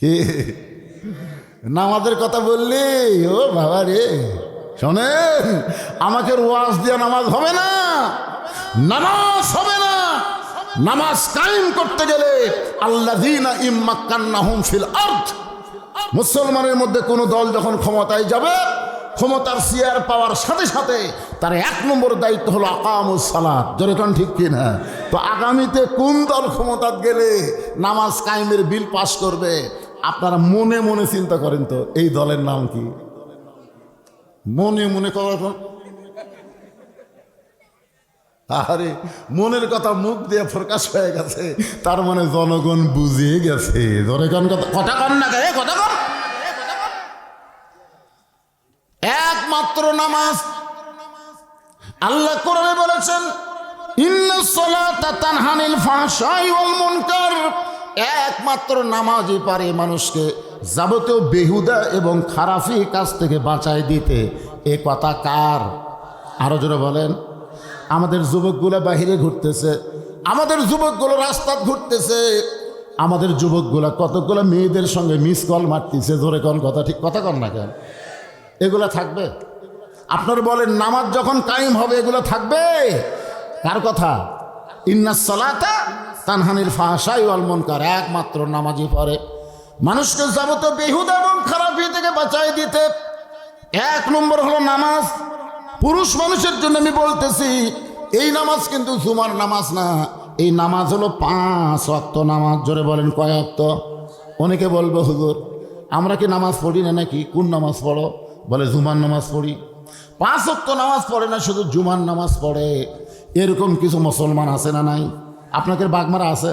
কি নামাজের কথা বললি? ও বাবা রে, শোনেন, আমাকে ওয়াজ দিয়ে নামাজ হবে না, নামাজ হবে না। নামাজ কায়েম করতে গেলে আল্লাযীনা ইম্মাক্কান্নাহুম ফিল আরদ, মুসলমানের মধ্যে কোন দল যখন ক্ষমতায় যাবে, ক্ষমতার চেয়ার পাওয়ার সাথে সাথে তার এক নম্বর দায়িত্ব হলো আকামুস সালাত। জোরে কোন ঠিক কিনা? তো আগামীতে কোন দল ক্ষমতা গেলে নামাজ কায়েমের বিল পাস করবে, আপনারা মনে মনে চিন্তা করেন তো এই দলের নাম কি? মনে মনে কখন, আরে মনের কথা মুখ দিয়ে প্রকাশ হয়ে গেছে, তার মানে জনগণ বুঝে গেছে। ধরে কোন কথা কন না গে, কথা কন। একমাত্র নামাজ, আল্লাহ কোরআনে বলেছেন ইন্নাস সালাতা তানহা আনিল ফাহশাই ওয়াল মুনকার, একমাত্র নামাজই পারে মানুষকে যাবতীয় বেহুদা এবং খারাপি কাজ থেকে বাঁচায় দিতে। এ কথা কার? আরো জোরে বলেন। আমাদের যুবকগুলো বাহিরে ঘুরতেছে, আমাদের যুবকগুলো রাস্তায় ঘুরতেছে, আমাদের যুবকগুলো কতগুলো মেয়েদের সঙ্গে মিস কল মারতেছে। জোরে কোন কথা, ঠিক কথা কন না কেন? এগুলা থাকবে? আপনার বলেন নামাজ যখন কায়েম হবে এগুলো থাকবে? কার কথা? ইন্নাস সালাতা তানহা আনিল ফাহশাই ওয়াল মুনকার, একমাত্র নামাজই পারে মানুষকে যাবতীয় বেহুদা এবং খারাপি থেকে বাঁচাই দিতে। এক নম্বর হলো নামাজ। পুরুষ মানুষের জন্য আমি বলতেছি, এই নামাজ কিন্তু জুমার নামাজ না, এই নামাজ হলো 5 ওয়াক্ত নামাজ। জোরে বলেন কয় ওয়াক্ত? অনেকে বলবে হুজুর আমরা কি নামাজ পড়ি না নাকি? কোন নামাজ পড়ো? বলে জুমার নামাজ পড়ি। 5 ওয়াক্ত নামাজ পড়ে না, শুধু জুমার নামাজ পড়ে। এরকম কিছু মুসলমান আছে না নাই? আপনাদের বাগমারা আছে?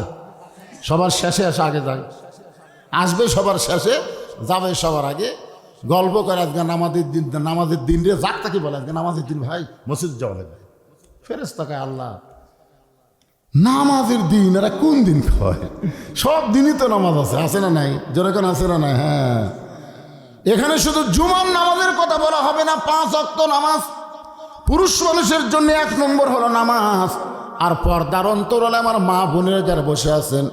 সবার শেষে এসে আগে যায়, আসবে সবার শেষে, যাবে সবার আগে। গল্প করে আজকে নামাজের দিন রে, যাকটা কি বলে আজকে নামাজের দিন, ভাই মসজিদ যাওয়া লাগবে। ফেরেশতাকে আল্লাহ নামাজের দিন, এরা কোন দিন কয়? সব দিনই তো নামাজ আছে না নাই? যেরকম আছে না নাই? হ্যাঁ, এখানে শুধু জুমার নামাজের কথা বলা হবে না, 5 ওয়াক্ত নামাজ পুরুষ মানুষের জন্য 1 নম্বর হলো নামাজ। আর পর্দার অন্তরালে আমার মা বোনেরা যারা বসে আছেন,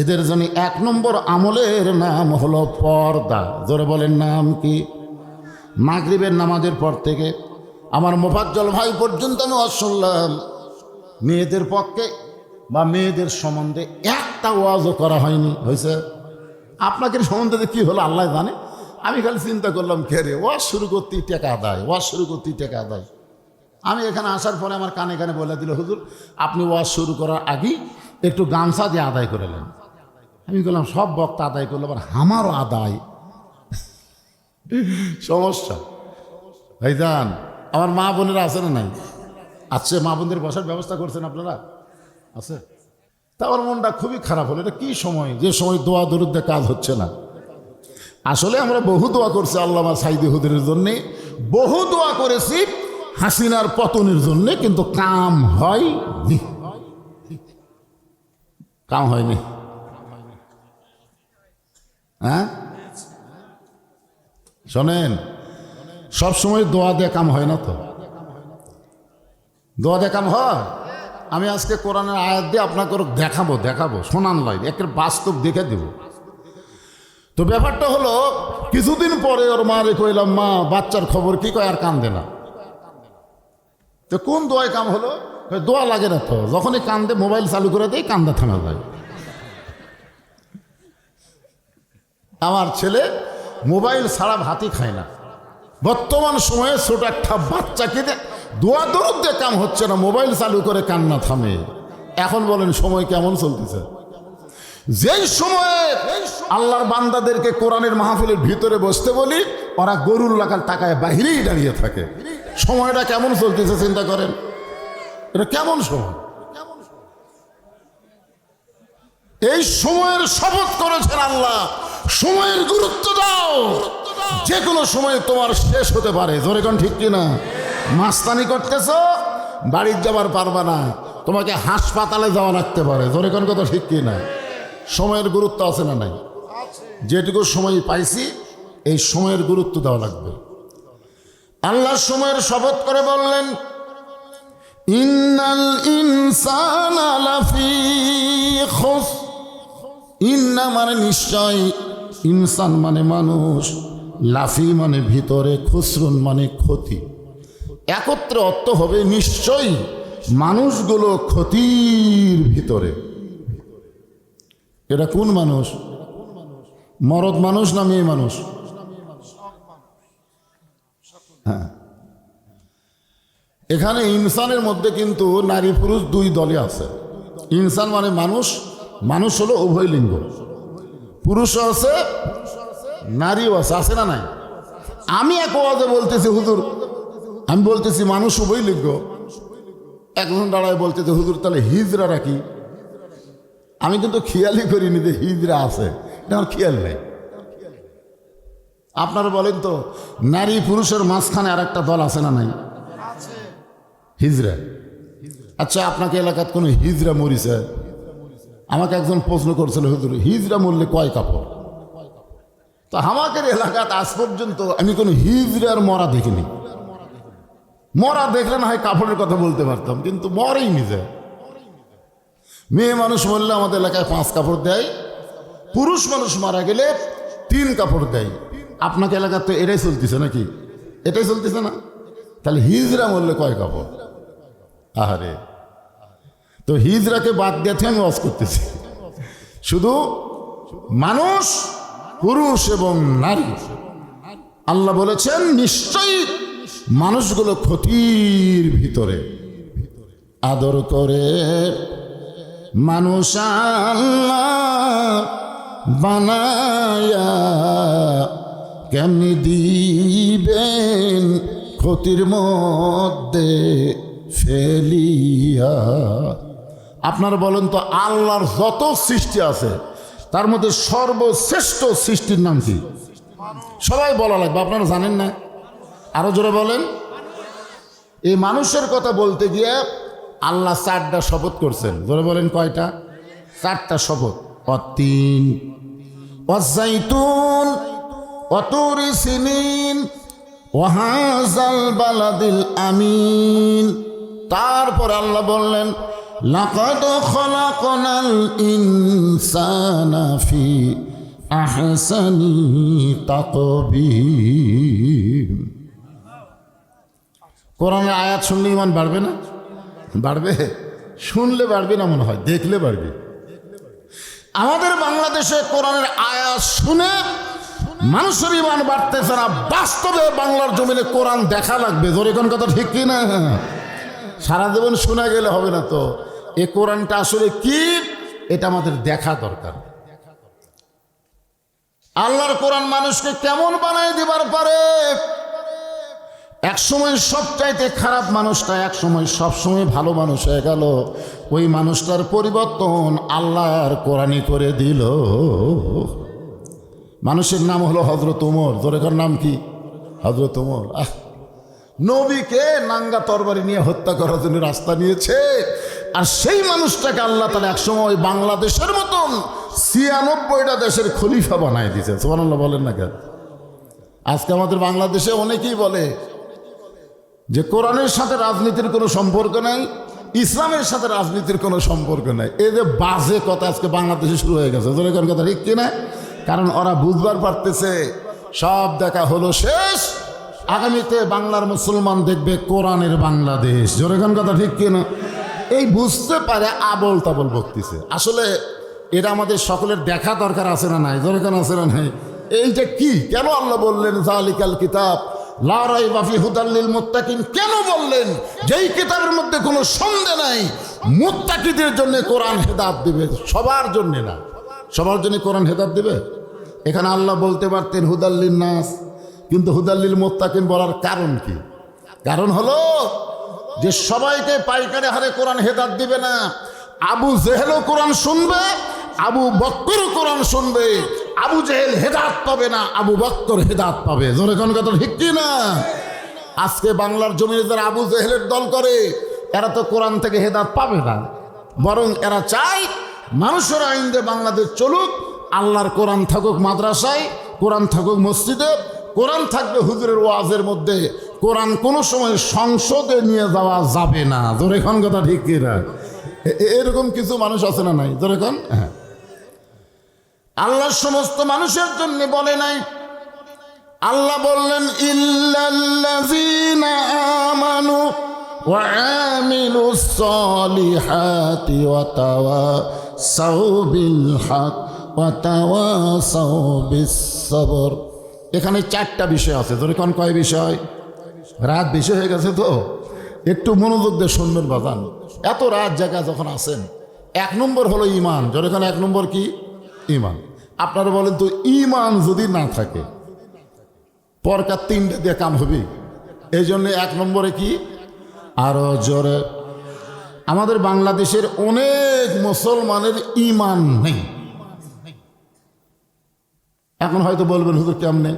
এদের জন্য 1 নম্বর আমলের নাম হলো পর্দা। জোরে বলেন নাম কি? মাগরিবের নামাজের পর থেকে আমার মোফাজ্জল ভাই পর্যন্ত আমি শুনলাম, মেয়েদের পক্ষে বা মেয়েদের সম্বন্ধে একটা ওয়াজও করা হয়নি। হয়েছে? আপনাকে সম্বন্ধে কি হলো আল্লাহ জানে। আমি খালি চিন্তা করলাম, কে রে ওয়াজ শুরু করতেই টাকা আদায়, ওয়াজ শুরু করতেই টাকা আদায়। আমি এখানে আসার পরে আমার কানে কানে বলে দিল, হুজুর আপনি ওয়াজ শুরু করার আগেই একটু গামছা দিয়ে আদায় করে নেন। আমি বললাম সব বক্তা আদায় করলো, আবার আমারও আদায়, সমস্যা। ভাইজান আমার মা বোনেরা আছে না নাই? আছে। মা বোনদের বসার ব্যবস্থা করছেন আপনারা? আছে? তা আমার মনটা খুবই খারাপ হলো। এটা কি সময়, যে সময় দোয়া দরুদে কাজ হচ্ছে না। আসলে আমরা বহু দোয়া করছি আল্লামা সাইদি হুজুরের জন্যে, বহু দোয়া করেছি হাসিনার পতনের জন্য, কিন্তু কাম হয়নি, কাম হয়নি। হ্যাঁ শোনেন, সবসময় দোয়া দিয়ে কাম হয় না তো। দোয়া দিয়ে কাম হয়? আমি আজকে কোরআনের আয়াত দিয়ে আপনাকে দেখাবো শোনান লাই, একের বাস্তব দেখে দেব। তো ব্যাপারটা হলো, কিছুদিন পরে ওর মা রে কইলাম, মা বাচ্চার খবর কি? কয় আর কান্দে না। তো কোন দোয়ায় কাম হলো? দোয়া লাগে না তো, যখনই কান্দে মোবাইল চালু করে দেয়, কান্দা থামা যায়। আমার ছেলে মোবাইল ছাড়া ভাতই খায় না। বর্তমান সময়ে ছোট একটা বাচ্চাকে দোয়া দরুদ দিয়ে কাম হচ্ছে না, মোবাইল চালু করে কান্না থামে। এখন বলেন সময় কেমন চলতেছে? যেই সময়ে আল্লাহর বান্দাদেরকে কোরআনের মাহফিলের ভিতরে বসতে বলি, ওরা গরুর লাগার টাকায় বাহিরেই দাঁড়িয়ে থাকে। সময়টা কেমন চলতেছে চিন্তা করেন, এটা কেমন সময়? এই সময়ের শপথ করেছেন আল্লাহ, সময়ের গুরুত্ব দাও, যে কোনো সময় তোমার শেষ হতে পারে। জোরে কোন ঠিক কিনা? মাস্তানি করতেছ, বাড়ির যাবার পারবা না, তোমাকে হাসপাতালে যাওয়া লাগতে পারে। জোরে কোন কথা ঠিক কিনা? সময়ের গুরুত্ব আছে না নাই? যেটুকু সময় পাইছি, এই সময়ের গুরুত্ব দেওয়া লাগবে। আল্লাহ সময়ের শপথ করে বললেন, ইন্নাল ইনসানা লাফি খুসর, ইন্না মানে নিশ্চয়, ইনসান মানে মানুষ, লাফি মানে ভিতরে, খুসরুন মানে ক্ষতি। একত্রে অর্থ হবে নিশ্চয়ই মানুষগুলো ক্ষতির ভিতরে। এটা কোন মানুষ? মরদ মানুষ না মেয়ে মানুষ? হ্যাঁ, এখানে ইনসানের মধ্যে কিন্তু নারী পুরুষ দুই দলে আছে। ইনসান মানে মানুষ, মানুষ হলো উভয় লিঙ্গ, পুরুষও আছে নারীও আছে, আছে না নাই? আমি এক ওয়াজে বলতেছি হুজুর, আমি বলতেছি মানুষ উভয় লিঙ্গ, একজন দাঁড়ায় বলতেছে হুজুর তাহলে হিজড়ারা কি? আমি কিন্তু খেয়ালই করিনি যে হিজড়া আছে, এটা আমার খেয়াল নেই। আপনারা বলেন তো, নারী পুরুষের মাঝখানে আর একটা দল আছে না নাই? হিজড়া। আচ্ছা, আপনাকে এলাকাত কোনো হিজড়া মরিছে? আমাকে একজন প্রশ্ন করছিল হুজুর হিজড়া মরলে কয় কাপড়? তো আমাদের এলাকাত আজ পর্যন্ত আমি কোনো হিজড়ার মরা দেখিনি। মরা দেখলে না হয় কাপড়ের কথা বলতে পারতাম, কিন্তু মরেই নিজে। মেয়ে মানুষ মরলে আমাদের এলাকায় 5 কাপড় দেয়, পুরুষ মানুষ মারা গেলে 3 কাপড় দেয়। আপনাকে এলাকার তো এটাই চলতেছে নাকি? এটাই চলতেছে না? তাহলে হিজড়া মরলে কয় কাপড়? আহারে, তো হিজড়াকে বাদ দিয়েছে আমি ওয়াজ করতেছি। শুধু মানুষ, পুরুষ এবং নারী। আল্লাহ বলেছেন নিশ্চয়ই মানুষগুলো ক্ষতির ভিতরে। আদর করে মানুষ আল্লাহ বানায়া কেমনি দিবেন ক্ষতির মধ্যে ফেলিয়া। আপনারা বলেন তো, আল্লাহর যত সৃষ্টি আছে তার মধ্যে সর্বশ্রেষ্ঠ সৃষ্টির নাম কি? সবাই বলা লাগবে, আপনারা জানেন না? আরো জোরে বলেন। এই মানুষের কথা বলতে গিয়ে আল্লাহ 4টা শপথ করছেন। জোরে বলেন কয়টা? 4টা শপথ। অতীন, অজাইতুন, অতুরি সিনিন, ওয়াহাজাল বালাদিল আমিন। তারপর আল্লাহ বললেন লাকাদ খলাকনাল ইনসানা ফি আহসানি তাকবীম। কোরআনের আয়াত শুনলে ইমান বাড়বে না? বাড়বে। শুনলে বাড়বে না মনে হয়, দেখলে বাড়বে। আমাদের বাংলাদেশে কোরআনের আয়াত শুনে মানুষের ইমান বাড়তেছে না। বাস্তবে বাংলার জমিনে কোরআন দেখা লাগবে। জোরে কোন কথা ঠিক কি না? সারা জীবন শোনা গেলে হবে না তো। এই কোরআনটা আসলে কি, এটা আমাদের দেখা দরকার। আল্লাহর কোরআন মানুষকে কেমন বানায় দিবার পারে। এক সময় সবচাইতে খারাপ মানুষটা এক সময় সবসময় ভালো মানুষ হয়ে গেল। ওই মানুষটার পরিবর্তন আল্লাহর কোরআনই করে দিল। মানুষের নাম হলো হযরত ওমর। জোরেকার নাম কি? হযরত ওমর। নবীকে নাঙ্গা তরবারি নিয়ে হত্যা করার জন্য রাস্তা নিয়েছে। আর সেই মানুষটাকে আল্লাহ তাআলা একসময় বাংলাদেশের মতন 96টা দেশের খলিফা বানায় দিয়েছে। সুবহানাল্লাহ বলেন না কেন? আজকে আমাদের বাংলাদেশে অনেকেই বলে যে কোরআনের সাথে রাজনীতির কোনো সম্পর্ক নাই, ইসলামের সাথে রাজনীতির কোনো সম্পর্ক নাই। এই যে বাজে কথা আজকে বাংলাদেশে শুরু হয়ে গেছে। জোরে কোন কথা ঠিক কিনা? কারণ ওরা বুঝবার পারতেছে সব দেখা হলো শেষ, আগামীতে বাংলার মুসলমান দেখবে কোরআনের বাংলাদেশ। জোরে কোন কথা ঠিক কিনা? এই বুঝতে পারে আবল তাবল বকতেছে। আসলে এটা আমাদের সকলের দেখা দরকার আছে না নাই? জোরে কোন আছে না নাই? এইটা কি, কেন আল্লাহ বললেন যালিকাল কিতাব লা রাইবা ফিহি হুদাল লিল মুত্তাকিন? কেন বললেন? যেই কিতাবের মধ্যে কোনো সন্দেহ নাই মুত্তাকিদের জন্য কোরআন হেদায়েত দিবে, সবার জন্য না। সবার জন্য কোরআন হেদায়েত দিবে। এখানে আল্লাহ বলতে পারতেন হুদাল লিন নাস, কিন্তু হুদাল লিল মুত্তাকিন বলার কারণ কি? কারণ হলো যে সবাইকে পাইকারি হারে কোরআন হেদায়েত দিবে না। আবু জেহেলও কোরআন শুনবে, আবু বক্করও কোরআন শুনবে। আবু জেহেল হেদায়েত পাবে না, আবু বক্কর হেদায়েত পাবে। জোরে কোন কথা ঠিক কি না? আজকে বাংলার জমিনে যারা আবু জেহেলের দল করে এরা তো কোরআন থেকে হেদায়েত পাবে না, বরং এরা চায় মানুষের আইন দিয়ে বাংলাদেশ চলুক, আল্লাহর কোরআন থাকুক মাদ্রাসায়, কোরআন থাকুক মসজিদে, কোরআন থাকবে হুজুরের ওয়াজের মধ্যে, কোরআন কোনো সময় সংসদে নিয়ে যাওয়া যাবে না। জোরে কোন কথা ঠিক কি না? এরকম কিছু মানুষ আছে না নাই? জোরে কোন? হ্যাঁ। আল্লাহ সমস্ত মানুষের জন্য বলে নাই। আল্লাহ বললেন ইল্লাল্লাযীনা আমানু ওয়া আমিলুস সালিহাতি ওয়া তাওয়াসাউ বিল হক ওয়া তাওয়াসাউ বিস সবর। এখানে 4টা বিষয় আছে। ধরে কোন কয় বিষয়? রাত বেশি হয়ে গেছে তো একটু মনোযোগ দিয়ে শুনবেন বাজান। এত রাত জায়গা যখন আছেন, 1 নম্বর হলো ঈমান। ধরে কোন 1 নম্বর কি? ঈমান। আপনারা বলেন তো ঈমান যদি না থাকে পরকার 3টে দিয়ে কাম হবে। এই জন্য 1 নম্বরে কি? আরো জোরে। আমাদের বাংলাদেশের অনেক মুসলমানের ঈমান নেই। এখন হয়তো বলবেন হুজুর কেমনে?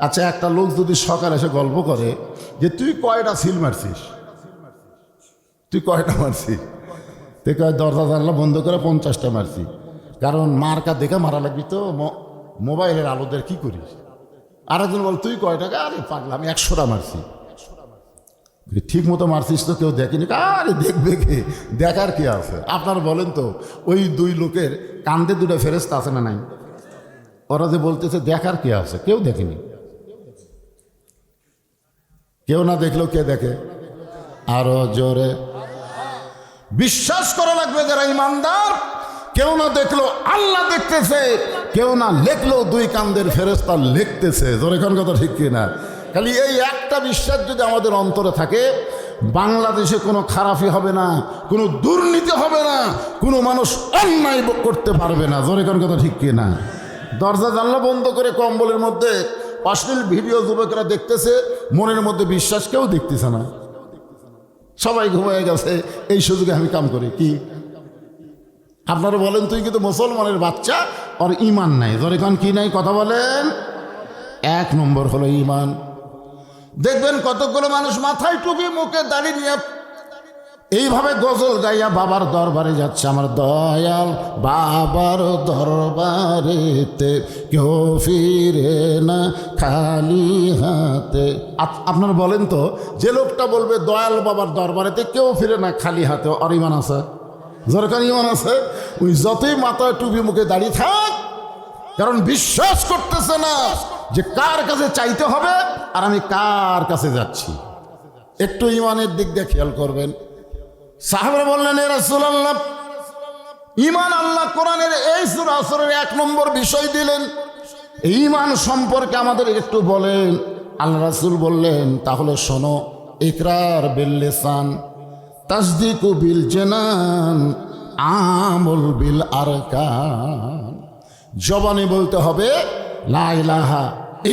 আচ্ছা, একটা লোক যদি সকালে এসে গল্প করে যে তুই কয়টা সিল মারছিস, তুই কয়টা মারছিস, তুই কয় দরজা জানলা বন্ধ করে 50টা মারছি। কারণ মার্কা দেখে মারা লাগবি তো, মোবাইলের আলোদের কি করিস? আরেকজন বল তুই কয় টাকা? আরে পাগলা, আমি 100টা মারছি। ঠিক মতো মারছিস তো কেউ দেখেনি? আরে দেখবে কে, দেখার কি আছে? আপনার বলেন তো ওই 2 লোকের কান্দে 2টা ফেরেশতা আছে না নাই? ওরা যে বলতেছে দেখার কি আছে, কেউ দেখেনি। কেউ না দেখলেও কে দেখে? আরো জোরে। বিশ্বাস করা লাগবে যারা ইমানদার, কেউ না দেখলো আল্লাহ দেখতেছে, কেউ না লেখলো 2 কান্দের ফেরেশতা লিখতেছে। জোরে কোন কথা ঠিক কিনা? খালি এই একটা বিশ্বাস যদি আমাদের অন্তরে থাকে, বাংলাদেশে কোনো খারাপই হবে না, কোনো দুর্নীতি হবে না, কোনো মানুষ অন্যায় করতে পারবে না। জোরে কোন কথা ঠিক কিনা? দরজা জানলা বন্ধ করে কম্বলের মধ্যে অশ্লীল ভিডিও যুবকেরা দেখতেছে, মনের মধ্যে বিশ্বাস কেউ দেখতেছে না, সবাই ঘুমিয়ে গেছে। এই সুযোগে আমি কাম করি কি? আপনারা বলেন তুই কিন্তু মুসলমানের বাচ্চা, আর ঈমান নাই। ধরে কান কি নাই? কথা বলেন। 1 নম্বর হলো ঈমান। দেখবেন কতগুলো মানুষ মাথায় টুপি মুখে দাড়ি নিয়ে এইভাবে গজল গাইয়া বাবার দরবারে যাচ্ছে। আমার দয়াল বাবার দরবারেতে কেউ ফিরে না খালি হাতে। আপনারা বলেন তো, যে লোকটা বলবে দয়াল বাবার দরবারেতে কেউ ফিরে না খালি হাতে, আর ঈমান আছে? জরকার ঈমান আছে? ওই যতই মাথায় টুপি মুখে দাঁড়িয়ে থাক, কারণ বিশ্বাস করতেছে না যে কার কাছে চাইতে হবে আর আমি কার কাছে যাচ্ছি। একটু ঈমানের দিক দিয়ে খেয়াল করবেন। সাহাবারা বললেন, এ রাসূলুল্লাহ, ঈমান আল্লাহ কোরআনের এই সূরা আসরের 1 নম্বর বিষয় দিলেন, ঈমান সম্পর্কে আমাদের একটু বলেন। আল্লাহ রাসূল বললেন, তাহলে শোনো, ইকরার বিল লিসান, তাসদীকু বিল জানান, আমল বিল আরকান। জবানে বলতে হবে লা ইলাহা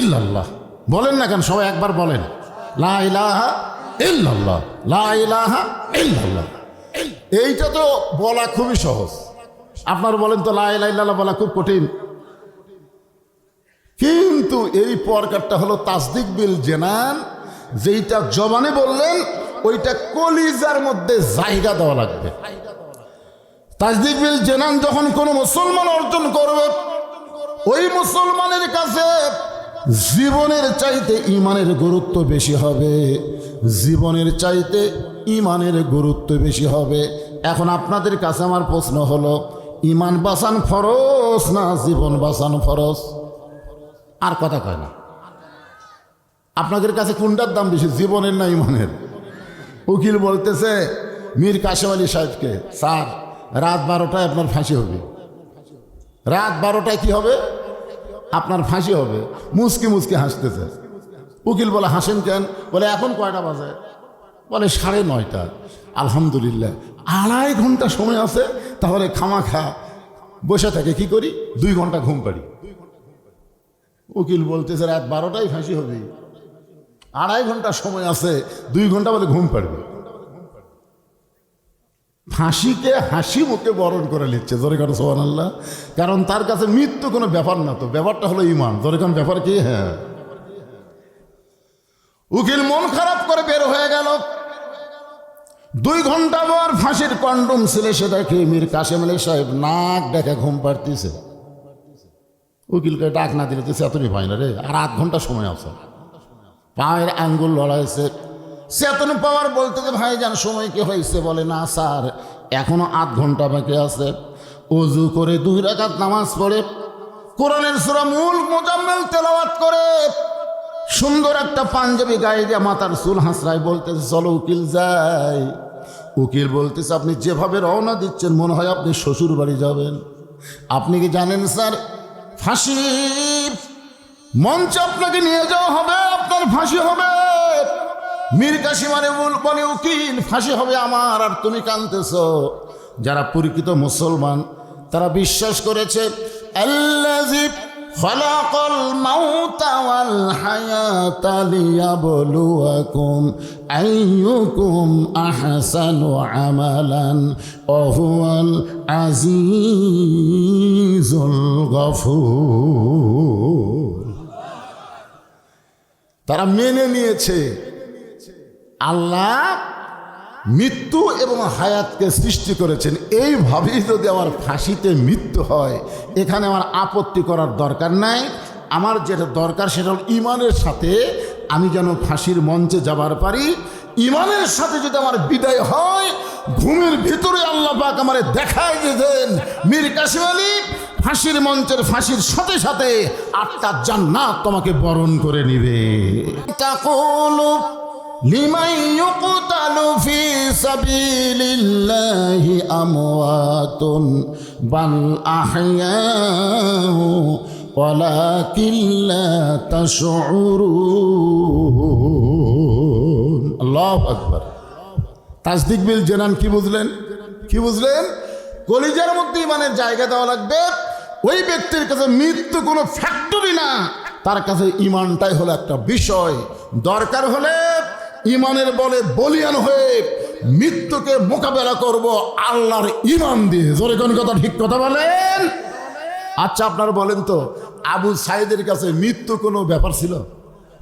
ইল্লাল্লাহ। বলেন না কেন? সবাই একবার বলেন, লা ইলাহা ইল্লাল্লাহ, লা ইলাহা ইল্লাল্লাহ। এইটা তো বলা খুবই সহজ। আপনার বলেন তো লা ইলাহা ইল্লাল্লাহ বলা খুব কঠিন। কিন্তু এই পরকারটা হলো তাসদিক বিল জানান, যেইটা জবানে বললেন ওইটা কলিজার মধ্যে জায়গা দেওয়া লাগবে। তাসদিক বিল জানান যখন কোনো মুসলমান অর্জন করবে, ওই মুসলমানের কাছে জীবনের চাইতে ঈমানের গুরুত্ব বেশি হবে, জীবনের চাইতে ঈমানের গুরুত্ব বেশি হবে। এখন আপনাদের কাছে আমার প্রশ্ন হলো, ঈমান বাঁচান ফরজ না জীবন বাঁচান ফরজ? আর কথা কয় না। আপনাদের কাছে কোনটার দাম বেশি, জীবনের না ঈমানের? উকিল বলতেছে মীর কাশেম আলী সাহেবকে, স্যার রাত 12টায় আপনার ফাঁসি হবে। রাত 12টায় কি হবে? আপনার ফাঁসি হবে। মুচকি মুচকি হাসতেছে। উকিল বলে, হাসেন কেন? বলে, এখন কয়টা বাজে? বলে 9:30। আলহামদুলিল্লাহ, 2.5 ঘন্টা সময় আছে, তাহলে খামাখা বসে থাকে কি করি, 2 ঘন্টা ঘুম পাড়ি। উকিল বলতেছে রাত 12টায় ফাঁসি হবে, 2.5 ঘন্টা সময় আছে, 2 ঘন্টা বলে ঘুম পাড়বে। ফাঁসিকে হাসি মুখে বরণ করে নিচ্ছে। জোরে কারণ সুবহানাল্লাহ। কারণ তার কাছে মৃত্যু কোনো ব্যাপার না, তো ব্যাপারটা হলো ঈমান। জোরে কারণ ব্যাপার কি? হ্যাঁ। উকিল মন খারাপ করে বের হয়ে গেল। 2 ঘন্টা পর ফাঁসির কন্ডম ছেলে সে দেখে মীর কাশেম আলী সাহেব নাক ডেকে ঘুম পাড়তেছে। উকিলকে ডাক না দিলে তো চেতনই পায় না রে, আর 8 ঘন্টা সময় আছে। পায়ের আঙ্গুল লড়াইছে, চেতন পাওয়ার বলতে যে ভাইজান সময় কি হয়েছে? বলে, না স্যার, এখনো 8 ঘন্টা বাকি আছে। অজু করে 2 রাকাত নামাজ পড়ে কোরআনের সূরা মূল মুজাম্মিল তেলাওয়াত করে সুন্দর একটা পাঞ্জাবি গায়ে দিয়ে মাথার চুল হাসরায় বলতেছে চলো উকিল যাই। উকিল বলতেছে আপনি যেভাবে রওনা দিচ্ছেন মনে হয় আপনি শ্বশুর বাড়ি যাবেন। আপনি কি জানেন স্যার ফাঁসির মঞ্চে আপনাকে নিয়ে যাওয়া হবে, আপনার ফাঁসি হবে। মীর কাসিম আলী বলে উকিল ফাঁসি হবে আমার, আর তুমি কাঁদতেছ। যারা পরিচিত মুসলমান তারা বিশ্বাস করেছে আল্লাযী খালাকাল মাউতা ওয়াল হায়াতা লিয়াবলুয়াকুম আইয়ুকুম আহসানু আমালান ওয়া হুয়াল আজিজুল গফুর। তারা মেনে নিয়েছে আল্লাহ মৃত্যু এবং হায়াতকে সৃষ্টি করেছেন। এইভাবেই যদি আমার ফাঁসিতে মৃত্যু হয় এখানে আমার আপত্তি করার দরকার নাই। আমার যেটা দরকার সেটা হল ইমানের সাথে আমি যেন ফাঁসির মঞ্চে যাবার পারি। ইমানের সাথে যদি আমার বিদায় হয়, ঘুমের ভিতরে আল্লাহ পাক আমারে দেখায় যে দেন মীর কাসিম আলী ফাঁসির মঞ্চের ফাঁসির সাথে সাথে 8টা জান্নাত তোমাকে বরণ করে নিবে। তাকুলু লিমান ইউকতালু ফি সাবিলিল্লাহি আমওয়াতুন বাল আহইয়াউ ওয়ালাকিন লা তাশউরুন। আল্লাহু আকবার। তাসদিক বিল জানান কি বুঝলেন? কি বুঝলেন? কলিজার মধ্যে ইমানের জায়গা দেওয়া লাগবে। ওই ব্যক্তির কাছে মৃত্যু কোনো ফ্যাক্টরি না, তার কাছে ইমানটাই হলো একটা বিষয়। দরকার হলে ইমানের বলে বলিয়ান হয়ে মৃত্যুকে মোকাবেলা করব আল্লাহর ইমান দিয়ে। জোরে কোন কথা ঠিক কথা বলেন? আচ্ছা আপনারা বলেন তো আবু সাইদের কাছে মৃত্যু কোনো ব্যাপার ছিল?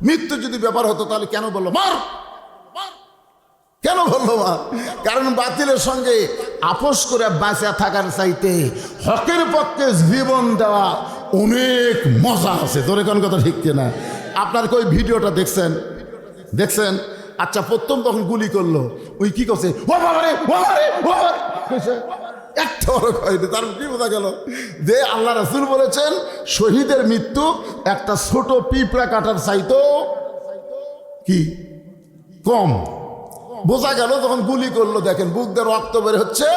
মৃত্যু যদি ব্যাপার হতো তাহলে কেন বললো মার? কেন বললো মার? কারণ বাতিলের সঙ্গে আপোষ করে বাঁচা থাকার চাইতে হকের পক্ষে জীবন দেওয়া অনেক মজা আছে। ধরে কোন কথা ঠিক কিনা? আপনার কই ভিডিওটা দেখছেন? দেখছেন? আচ্ছা প্রথম তখন গুলি করলো, ওই কি করছে ও বাবারে ও বাবারে ও বাবারে একটা বড় হয়নি। তার কি বোঝা গেল যে আল্লাহ রাসূল বলেছেন শহীদের মৃত্যু একটা ছোট পিঁপড়া কাটার চাইতো কি কম। বোঝা গেল যখন গুলি করলো, দেখেন বুক দিয়ে রক্ত বের হচ্ছে,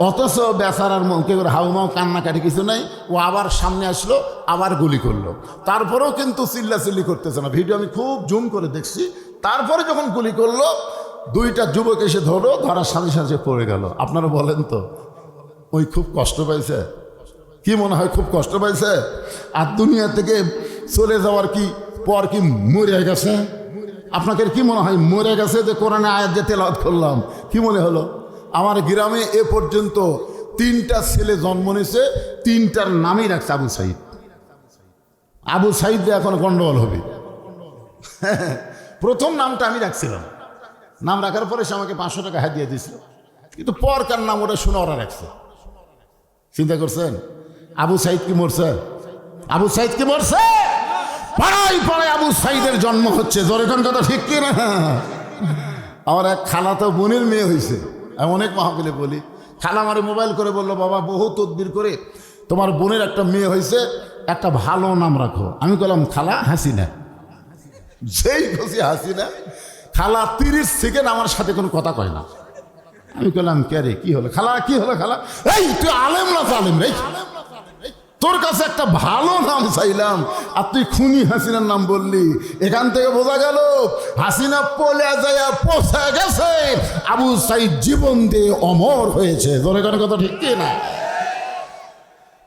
অথচ বেচারার মুখে হাউমাউ কান্নাকাটি কিছু নাই। ও আবার সামনে আসলো, আবার গুলি করলো, তারপরেও কিন্তু চিল্লাচিল্লি করতেছে না। ভিডিও আমি খুব জুম করে দেখছি। তারপরে যখন গুলি করলো 2টা যুবক এসে ধরার সাথে সাথে পড়ে গেল। আপনারা বলেন তো ওই খুব কষ্ট পাইছে? কি মনে হয় খুব কষ্ট পাইছে? আর দুনিয়া থেকে চলে যাওয়ার কি পর কি মরে গেছে? আপনাদের কি মনে হয় মরে গেছে? যে কোরআনে আয়াত যে তেলাওয়াত করলাম কি মনে হলো? আমার গ্রামে এ পর্যন্ত 3টা ছেলে জন্ম নিয়েছে, 3টার নামই রাখছে আবু সাইদ। আবু সাইদ এখন গন্ডগোল হবে। প্রথম নামটা আমি রাখছিলাম, নাম রাখার পরে সে আমাকে 500 টাকা হাত দিয়ে দিয়েছিল, কিন্তু পরকার নাম ওটা শুনে ওরা রাখছে। চিন্তা করছেন আবু সাইদ কি মরছে? আবু সাইদ কি মরছে? পাড়ায় পাড়ায় আবু সাইদের জন্ম হচ্ছে। জোরে কোন কথা ঠিক কি না? আমার এক খালা তো বোনের মেয়ে হয়েছে। আমি অনেক মাহফিলে বলি, খালা আমারে মোবাইল করে বললো বাবা বহু তদবির করে তোমার বোনের একটা মেয়ে হয়েছে, একটা ভালো নাম রাখো। আমি বললাম খালা হাসিনা। যেই খুশি হাসিনা। খালা 30 সেকেন্ড আমার সাথে কোনো কথা কয় না। আমি বললাম কে রে কি হলো? খালা কি হলো? খালা এই তুই আলেম না জালেম রে, তোর কাছে একটা ভালো নাম চাইলাম আর তুই খুনি হাসিনার নাম বললি। এখান থেকে বোঝা গেল হাসিনা পলে যায় পৌঁছে গেছে, আবু সাইদ জীবন দিয়ে অমর হয়েছে। ধরে কোনো কথা ঠিক কি না?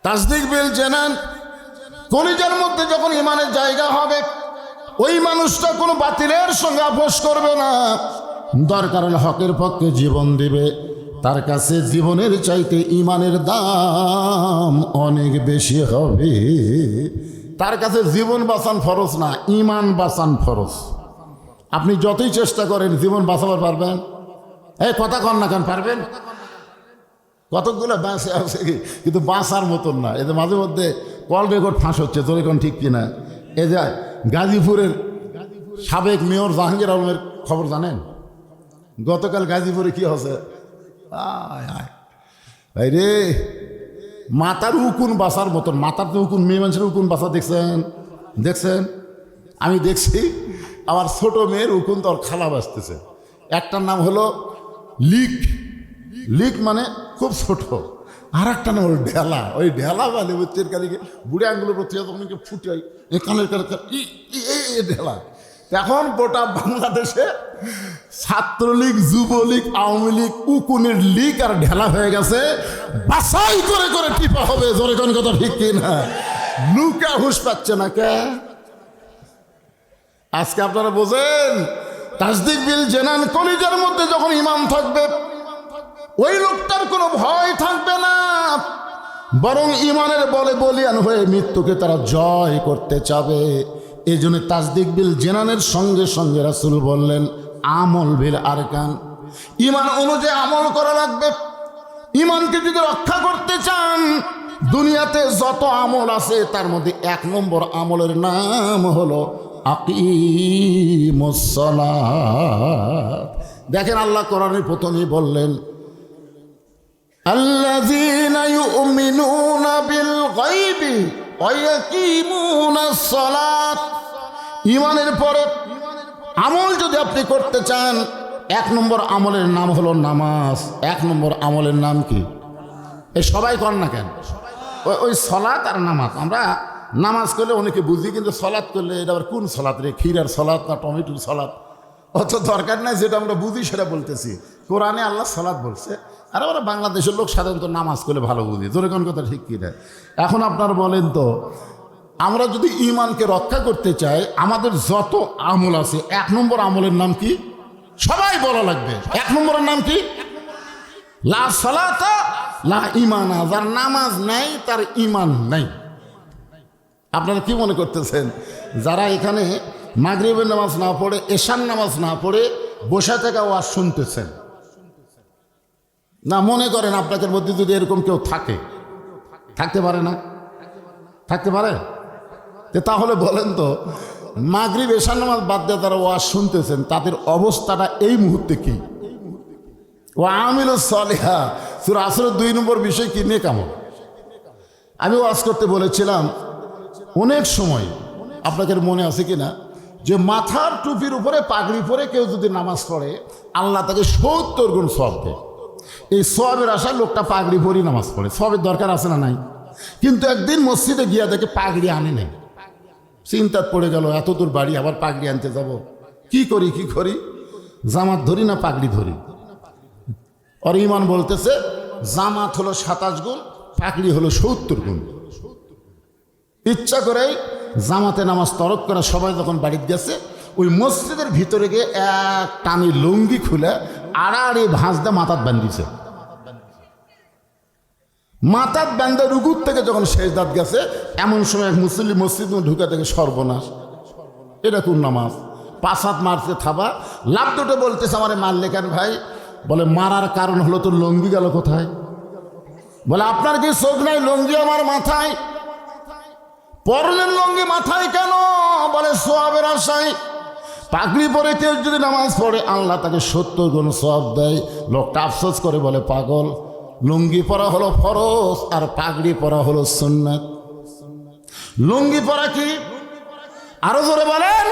তাসদিক বিল জানান কলিজার মধ্যে যখন ইমানের জায়গা হবে ওই মানুষটা কোনো বাতিলের সঙ্গে আপোষ করবে না। দরকার হলে হকের পক্ষে জীবন দিবে। তার কাছে জীবনের চাইতে ইমানের দাম অনেক বেশি হবে। তার কাছে জীবন বাঁচান ফরজ না, ইমান বাঁচান ফরজ। আপনি যতই চেষ্টা করেন জীবন বাঁচাবার পারবেন? এই কথা কন না কেন? পারবেন? কতকগুলো বাঁচে আছে কিন্তু বাঁচার মতন না। এদের মাঝে মধ্যে কল রেকর্ড ফাঁস হচ্ছে। তোর এখন ঠিক কিনা? এ যে গাজীপুরের সাবেক মেয়র জাহাঙ্গীর আলমের খবর জানেন? গতকাল গাজীপুরে কি হচ্ছে? আয় আয় ভাই রে, মাথার উকুন বাসার মতন, মাথার তো উকুন, মেয়ে মানুষের উকুন বাসা দেখছেন? দেখছেন? আমি দেখছি আমার ছোট মেয়ের উকুন তো ওর খালা বাসতেছে। একটার নাম হলো লিক, লিক মানে খুব ছোট, আর একটা নাম হলো ঢেলা। ওই ঢেলা বলে বুঝছেন কালিকে বুড়ে আঙ্গুলের প্রতি তখন ফুটে হয় কানের ঢেলা। এখন গোটা বাংলাদেশে ছাত্রলীগ, যুবলীগ, আওয়ামী লীগ উকুনের লীগ আর ঢেলা হয়ে গেছে। বাছাই করে করে টিপা হবে, জোরে কোন কথা ঠিক কিনা? লুকা হুঁশ পাচ্ছে না কে? আজকে আপনারা বোঝেন, তাসদিক বিল জেনান, কলিজার মধ্যে যখন ইমান থাকবে ওই লোকটার কোনো ভয় থাকবে না, বরং ইমানের বলে বলিয়ান হয়ে মৃত্যুকে তারা জয় করতে চাবে। এই জন্য তাসদিক বিল জেনানের সঙ্গে সঙ্গে রাসূল বললেন আমল বিল আরকান, ইমান অনুযায়ী আমল করা লাগবে। ইমানকে যদি রক্ষা করতে চান, দুনিয়াতে যত আমল আছে তার মধ্যে 1 নম্বর আমলের নাম হলো আকিমুস সালাত। দেখেন আল্লাহ কোরআনে প্রথমেই বললেন আল্লাযীনা ইউমিনুনা বিল গায়বি ওয়া ইয়াকিমুনাস সালাত। ঈমানের পরে আমল যদি আপনি করতে চান, 1 নম্বর আমলের নাম হলো নামাজ। 1 নম্বর আমলের নাম কি? এই সবাই কর না কেন? ওই সলাত আর নামাজ। আমরা নামাজ করলে অনেকে বুঝি, কিন্তু সলাত করলে এটা আবার কোন সলাত রে? ক্ষীরার সলাত না টমেটোর সলাত? অত দরকার নাই, যেটা আমরা বুঝি সেটা বলতেছি। কোরআনে আল্লাহ সলাত বলছে, আর আমরা বাংলাদেশের লোক সাধারণত নামাজ করলে ভালো বুঝি। জোরে কোন কথা ঠিক কিনা? এখন আপনারা বলেন তো, আমরা যদি ইমানকে রক্ষা করতে চাই, আমাদের যত আমল আছে 1 নম্বর আমলের নাম কি? সবাই বলা লাগবে। 1 নম্বরের নাম কি? লা সালাতা লা ঈমানা। যার নামাজ নাই তার ঈমান নাই। আপনারা কি মনে করতেছেন, যারা এখানে মাগরিবের নামাজ না পড়ে, এশার নামাজ না পড়ে বসে থেকে ওয়াজ শুনতেছেন, না মনে করেন আপনাদের মধ্যে যদি এরকম কেউ থাকে, থাকতে পারে না? থাকতে পারে? তাহলে বলেন তো, মাগরিব এশার নামাজ বাদ দিয়ে তারা ওয়াজ শুনতেছেন, তাদের অবস্থাটা এই মুহূর্তে কি? ওয়া আমিলুস সালিহাত, সূরা আসরের 2 নম্বর বিষয় কি? নেক আমল। আমি ওয়াজ করতে বলেছিলাম অনেক সময়, আপনাদের মনে আছে কিনা, যে মাথার টুপির উপরে পাগড়ি পরে কেউ যদি নামাজ পড়ে, আল্লাহ তাকে 70 গুণ সওয়াব দেয়। এই সওয়াবের আশায় লোকটা পাগড়ি পরেই নামাজ পড়ে। সওয়াবের দরকার আছে না নাই? কিন্তু একদিন মসজিদে গিয়া দেখে পাগড়ি আনে নাই। চিন্তাত পড়ে গেল, এত দূর বাড়ি, আবার পাগড়ি আনতে যাব, কি করি কি করি? জামাত ধরি না পাগড়ি ধরি? আর ইমান বলতেছে জামাত হলো 27 গুণ, পাগড়ি হলো 70 গুণ। ইচ্ছা করেই জামাতে নামাজ তরক করে সবাই যখন বাড়িতে গেছে, ওই মসজিদের ভিতরে গিয়ে এক টানি লুঙ্গি খুলে আড়াআড়ি ভাঁজ দিয়ে মাথাত বান্ধিছে। মাথাত বান্ধে রুকুর থেকে যখন সেজদাত গেছে, এমন সময় এক মুসল্লি মসজিদ ঢুকে থেকে সর্বনাশ, এটা কোন নামাজ? 5 হাত মারতে থাবা, লাভ দুটো বলতেছে আমারে মারলে কেন ভাই? বলে মারার কারণ হলো তোর লুঙ্গি গেল কোথায়? বলে আপনার কি চোখ নাই? লুঙ্গি আমার মাথায়। পরনের লুঙ্গি মাথায় কেন? বলে সওয়াবের আশায়। পাগড়ি পরে কেউ যদি নামাজ পড়ে, আল্লাহ তাকে 70 গুণ সওয়াব দেয়। লোকটা আফসোস করে বলে, পাগল, লুঙ্গি পরা হলো ফরজ আর পাগড়ি পরা হলো সুন্নাত। লুঙ্গি পরা কি? আরো জোরে বলেন।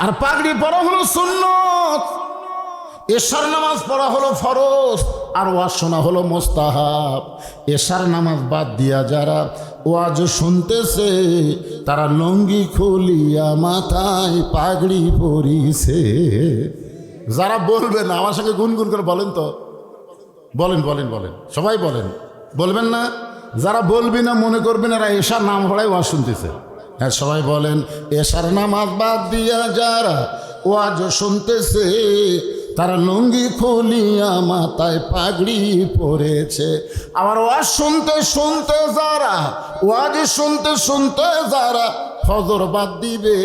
আর পাগড়ি পরা হলো সুন্নাত। এশার নামাজ পড়া হলো ফরজ আর ওয়াজ শোনা হলো মুস্তাহাব। এশার নামাজ বাদ দিয়া যারা ওয়াজ শুনতেছে, তারা লুঙ্গি খুলিয়া মাথায় পাগড়ি পরিছে। যারা বলবেন, আমার সঙ্গে গুনগুন করে বলেন তো, বলেন বলেন বলেন, সবাই বলেন, বলবেন না? যারা বলবি না মনে করবেন এরা এশার নাম হলাই ওয়াজ শুনতেছে। হ্যাঁ, সবাই বলেন, এশার নামাজ বাদ দিয়া যারা ওয়াজ শুনতেছে, তারা লুঙ্গি খুলিয়া মাথায় পাগড়ি পরেছে। আবার ওয়াজ শুনতে শুনতে যারা, ওয়াজ শুনতে শুনতে যারা ফজর বাদ দিবে,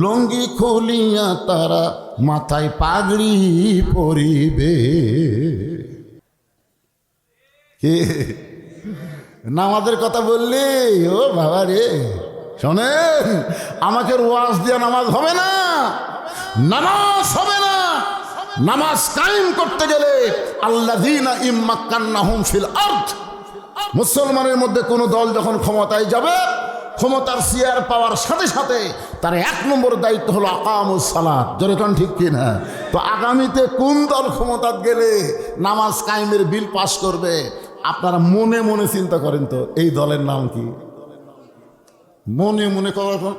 লুঙ্গি খুলিয়া তারা মাথায় পাগড়ি পরিবে। কে নামাজের কথা বললি? ও বাবা রে, শোনেন, আমাকে ওয়াজ দিয়া নামাজ হবে না, নামাজ হবে না। নামাজ কায়েম করতে গেলে আল্লাযীনা ইম্মাক্কান্নাহুম ফিল আরদ, মুসলমানের মধ্যে কোনো দল যখন ক্ষমতায় যাবে, ক্ষমতার চেয়ার পাওয়ার সাথে সাথে তার 1 নম্বর দায়িত্ব হলো আকামুস সালাত। জোরে কোন ঠিক কিনা? তো আগামীতে কোন দল ক্ষমতায় গেলে নামাজ কায়েমের বিল পাশ করবে, আপনারা মনে মনে চিন্তা করেন তো এই দলের নাম কি? মনে মনে করেন।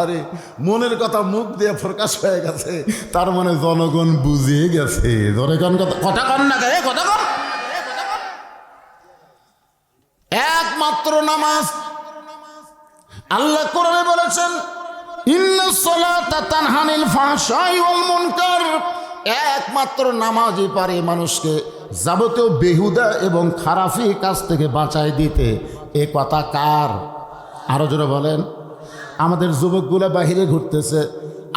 আরে মনের কথা মুখ দিয়ে প্রকাশ হয়ে গেছে, তার মানে জনগণ বুঝে গেছে। ধরে কোন কথা কন না কে কথা কন। একমাত্র নামাজ। আল্লাহ কোরআনে বলেছেন ইন্নাস সালাতা তানহানিল ফাহশাই ওয়াল মুনকার। একমাত্র নামাজই পারে মানুষকে যাবতীয় বেহুদা এবং খারাপি কাজ থেকে বাঁচায় দিতে। এ কথা কার? আরো জোরে বলেন। আমাদের যুবকগুলো বাহিরে ঘুরতেছে,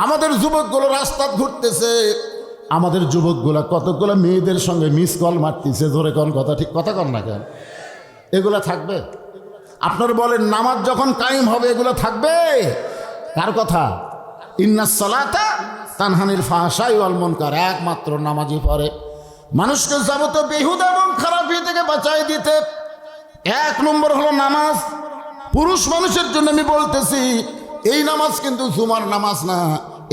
আমাদের যুবকগুলো রাস্তা ঘুরতেছে, আমাদের যুবকগুলো কতগুলো মেয়েদের সঙ্গে মিস কল মারতেছে। জোরে কোন কথা ঠিক কথা কন না কেন? এগুলা থাকবে? আপনারা বলেন নামাজ যখন কায়েম হবে এগুলো থাকবে? কার কথা? ইন্নাস সালাতা তানহানিল ফাহশাই ওয়াল মুনকার। একমাত্র নামাজই পারে মানুষকে যাবতীয় বেহুদা এবং খারাপি থেকে বাঁচাই দিতে। 1 নম্বর হলো নামাজ। পুরুষ মানুষের জন্য আমি বলতেছি, এই নামাজ কিন্তু জুমার নামাজ না,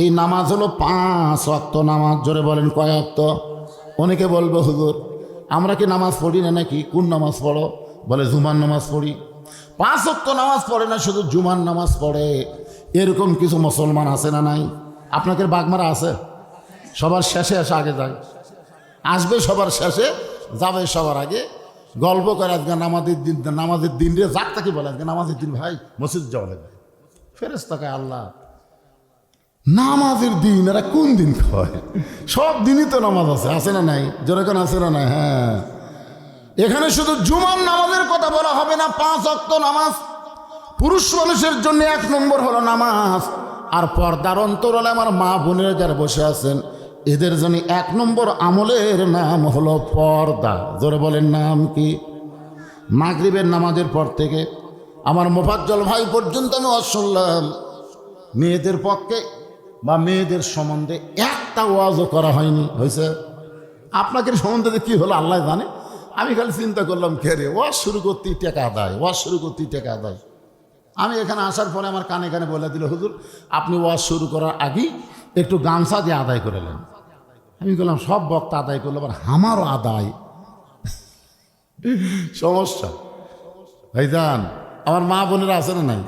এই নামাজ হলো 5 ওয়াক্ত নামাজ। জোরে বলেন কয় ওয়াক্ত? অনেকে বলবে হুজুর আমরা কি নামাজ পড়ি না নাকি? কোন নামাজ পড়ো? বলে জুমার নামাজ পড়ি। 5 ওয়াক্ত নামাজ পড়ে না, শুধু জুমার নামাজ পড়ে। এরকম কিছু মুসলমান আছে না নাই? আপনাদের বাগমারা আছে? সবার শেষে এসে আগে যায়, আসবে সবার শেষে, যাবে সবার আগে। গল্প করে আজকে নামাজের দিন রে যাক তাকে বলে আজকে নামাজের দিন ভাই মসজিদ যাওয়া লাগবে। ফেরেশতাকে আল্লাহ নামাজের দিন, এরা কোন দিন কয়? সব দিনই তো নামাজ আছে না নাই? যেরকম আছে না নাই? হ্যাঁ, এখানে শুধু জুমার নামাজের কথা বলা হবে না। 5 ওয়াক্ত নামাজ পুরুষ মানুষের জন্য 1 নম্বর হলো নামাজ। আর পর্দার অন্তরালে আমার মা বোনেরা যারা বসে আছেন, এদের জন্য 1 নম্বর আমলের নাম হলো পর্দা। জোরে বলেন নাম কি? মাগরিবের নামাজের পর থেকে আমার মোফাজ্জল ভাই পর্যন্ত আমি শুনলাম, মেয়েদের পক্ষে বা মেয়েদের সম্বন্ধে একটা ওয়াজও করা হয়নি। হয়েছে? আপনাকে সম্বন্ধে কি হলো আল্লাহ জানে। আমি খালি চিন্তা করলাম কে রে ওয়াজ শুরু করতেই টাকা আদায়, ওয়াজ শুরু করতেই টাকা আদায়। আমি এখানে আসার পরে আমার কানে কানে বলে দিল হুজুর আপনি ওয়াজ শুরু করার আগেই একটু গামছা দিয়ে আদায় করে নেন। আমি বললাম সব বক্তা আদায় করলো, আবার আমারও আদায়। সমস্যা ভাইজান। আমার মা বোনেরা আছে না নাই?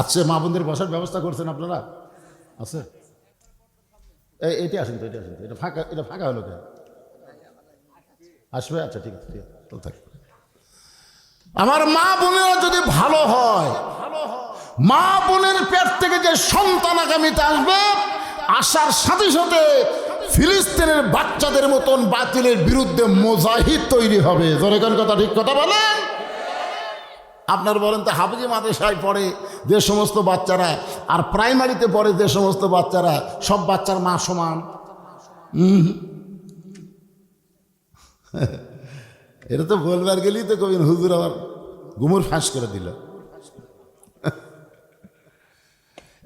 আছে। মা বোনদের বসার ব্যবস্থা করছেন আপনারা? আছে? এটি আসেন তো, এটা ফাঁকা, এটা ফাঁকা হলো কেন? আসবে? আচ্ছা ঠিক আছে, ঠিক আছে, থাকবে। আমার মা বোনেরা যদি ভালো হয়, মা বোনের পেট থেকে যে সন্তান আগামীতে আসবে, আসার সাথে সাথে ফিলিস্তিনের বাচ্চাদের মতন বাতিলের বিরুদ্ধে মুজাহিদ তৈরি হবে। জোরে কোন কথা ঠিক কথা বলেন? আপনার বলেন তো হাফেজি মাদ্রাসায় পড়ে যে সমস্ত বাচ্চারা আর প্রাইমারিতে পড়ে যে সমস্ত বাচ্চারা, সব বাচ্চার মা সমান? এটা তো বলবার গেলেই তো কবিন হুজুর আবার গুমর ফাঁস করে দিল।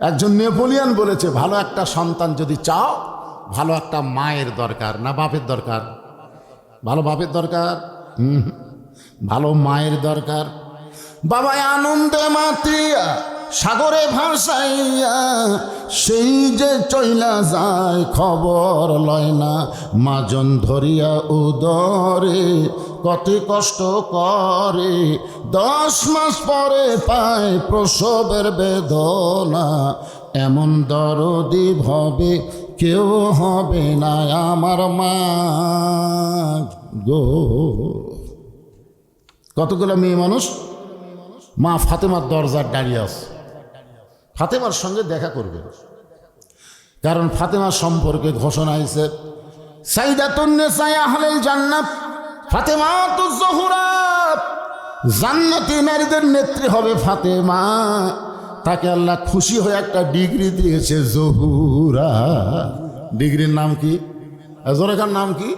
একজন নেপোলিয়ান বলেছে ভালো একটা সন্তান যদি চাও, ভালো একটা মায়ের দরকার, না বাপের দরকার? ভালো বাপের দরকার, ভালো মায়ের দরকার। বাবাই আনন্দে মাতিয়া সাগরে ভাসাইয়া সেই যে চইলা যায় খবর লয় না, মাজন ধরিয়া উদরে কত কষ্ট করে, 10 মাস পরে পায় প্রসবের বেদনা, এমন দরদি ভবে কেউ হবে না আমার মা গো। কতগুলো মেয়ে মানুষ মা ফাতেমার দরজার দাঁড়িয়ে আছে, ফাতেমার সঙ্গে দেখা করবে। কারণ ফাতেমার সম্পর্কে ঘোষণা হয়েছে সাইয়্যিদাতুন নিসা আহলিল জান্নাত, ফাতেমাতুজ জোহরা, জান্নাতি নারীদের নেত্রী হবে ফাতেমা। তাকে আল্লাহ খুশি হয়ে একটা ডিগ্রি দিয়েছে জোহরা। ডিগ্রির নাম কি? জোরেখার নাম কি?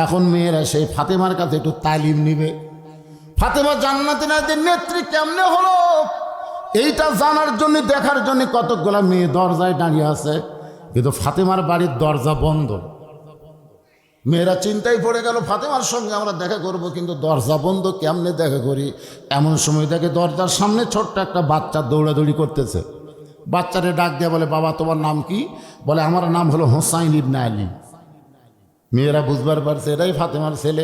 এখন মেয়েরা সেই ফাতেমার কাছে একটু তালিম নিবে। ফাতেমা জান্নাতি নারীদের নেত্রী কেমনে হলো, এইটা জানার জন্য দেখার জন্য কতগুলা মেয়ে দরজায় দাঁড়িয়ে আছে, কিন্তু ফাতেমার বাড়ির দরজা বন্ধ। মেয়েরা চিন্তায় পড়ে গেল, ফাতেমার সঙ্গে আমরা দেখা করব, কিন্তু দরজা বন্ধ, কেমনে দেখা করি? এমন সময় দেখে দরজার সামনে ছোট্ট একটা বাচ্চা দৌড়াদৌড়ি করতেছে। বাচ্চারে ডাক দিয়ে বলে, বাবা তোমার নাম কি? বলে, আমার নাম হলো হোসাইন ইবনে আলী। মেয়েরা বুঝবার পারছে এটাই ফাতেমার ছেলে।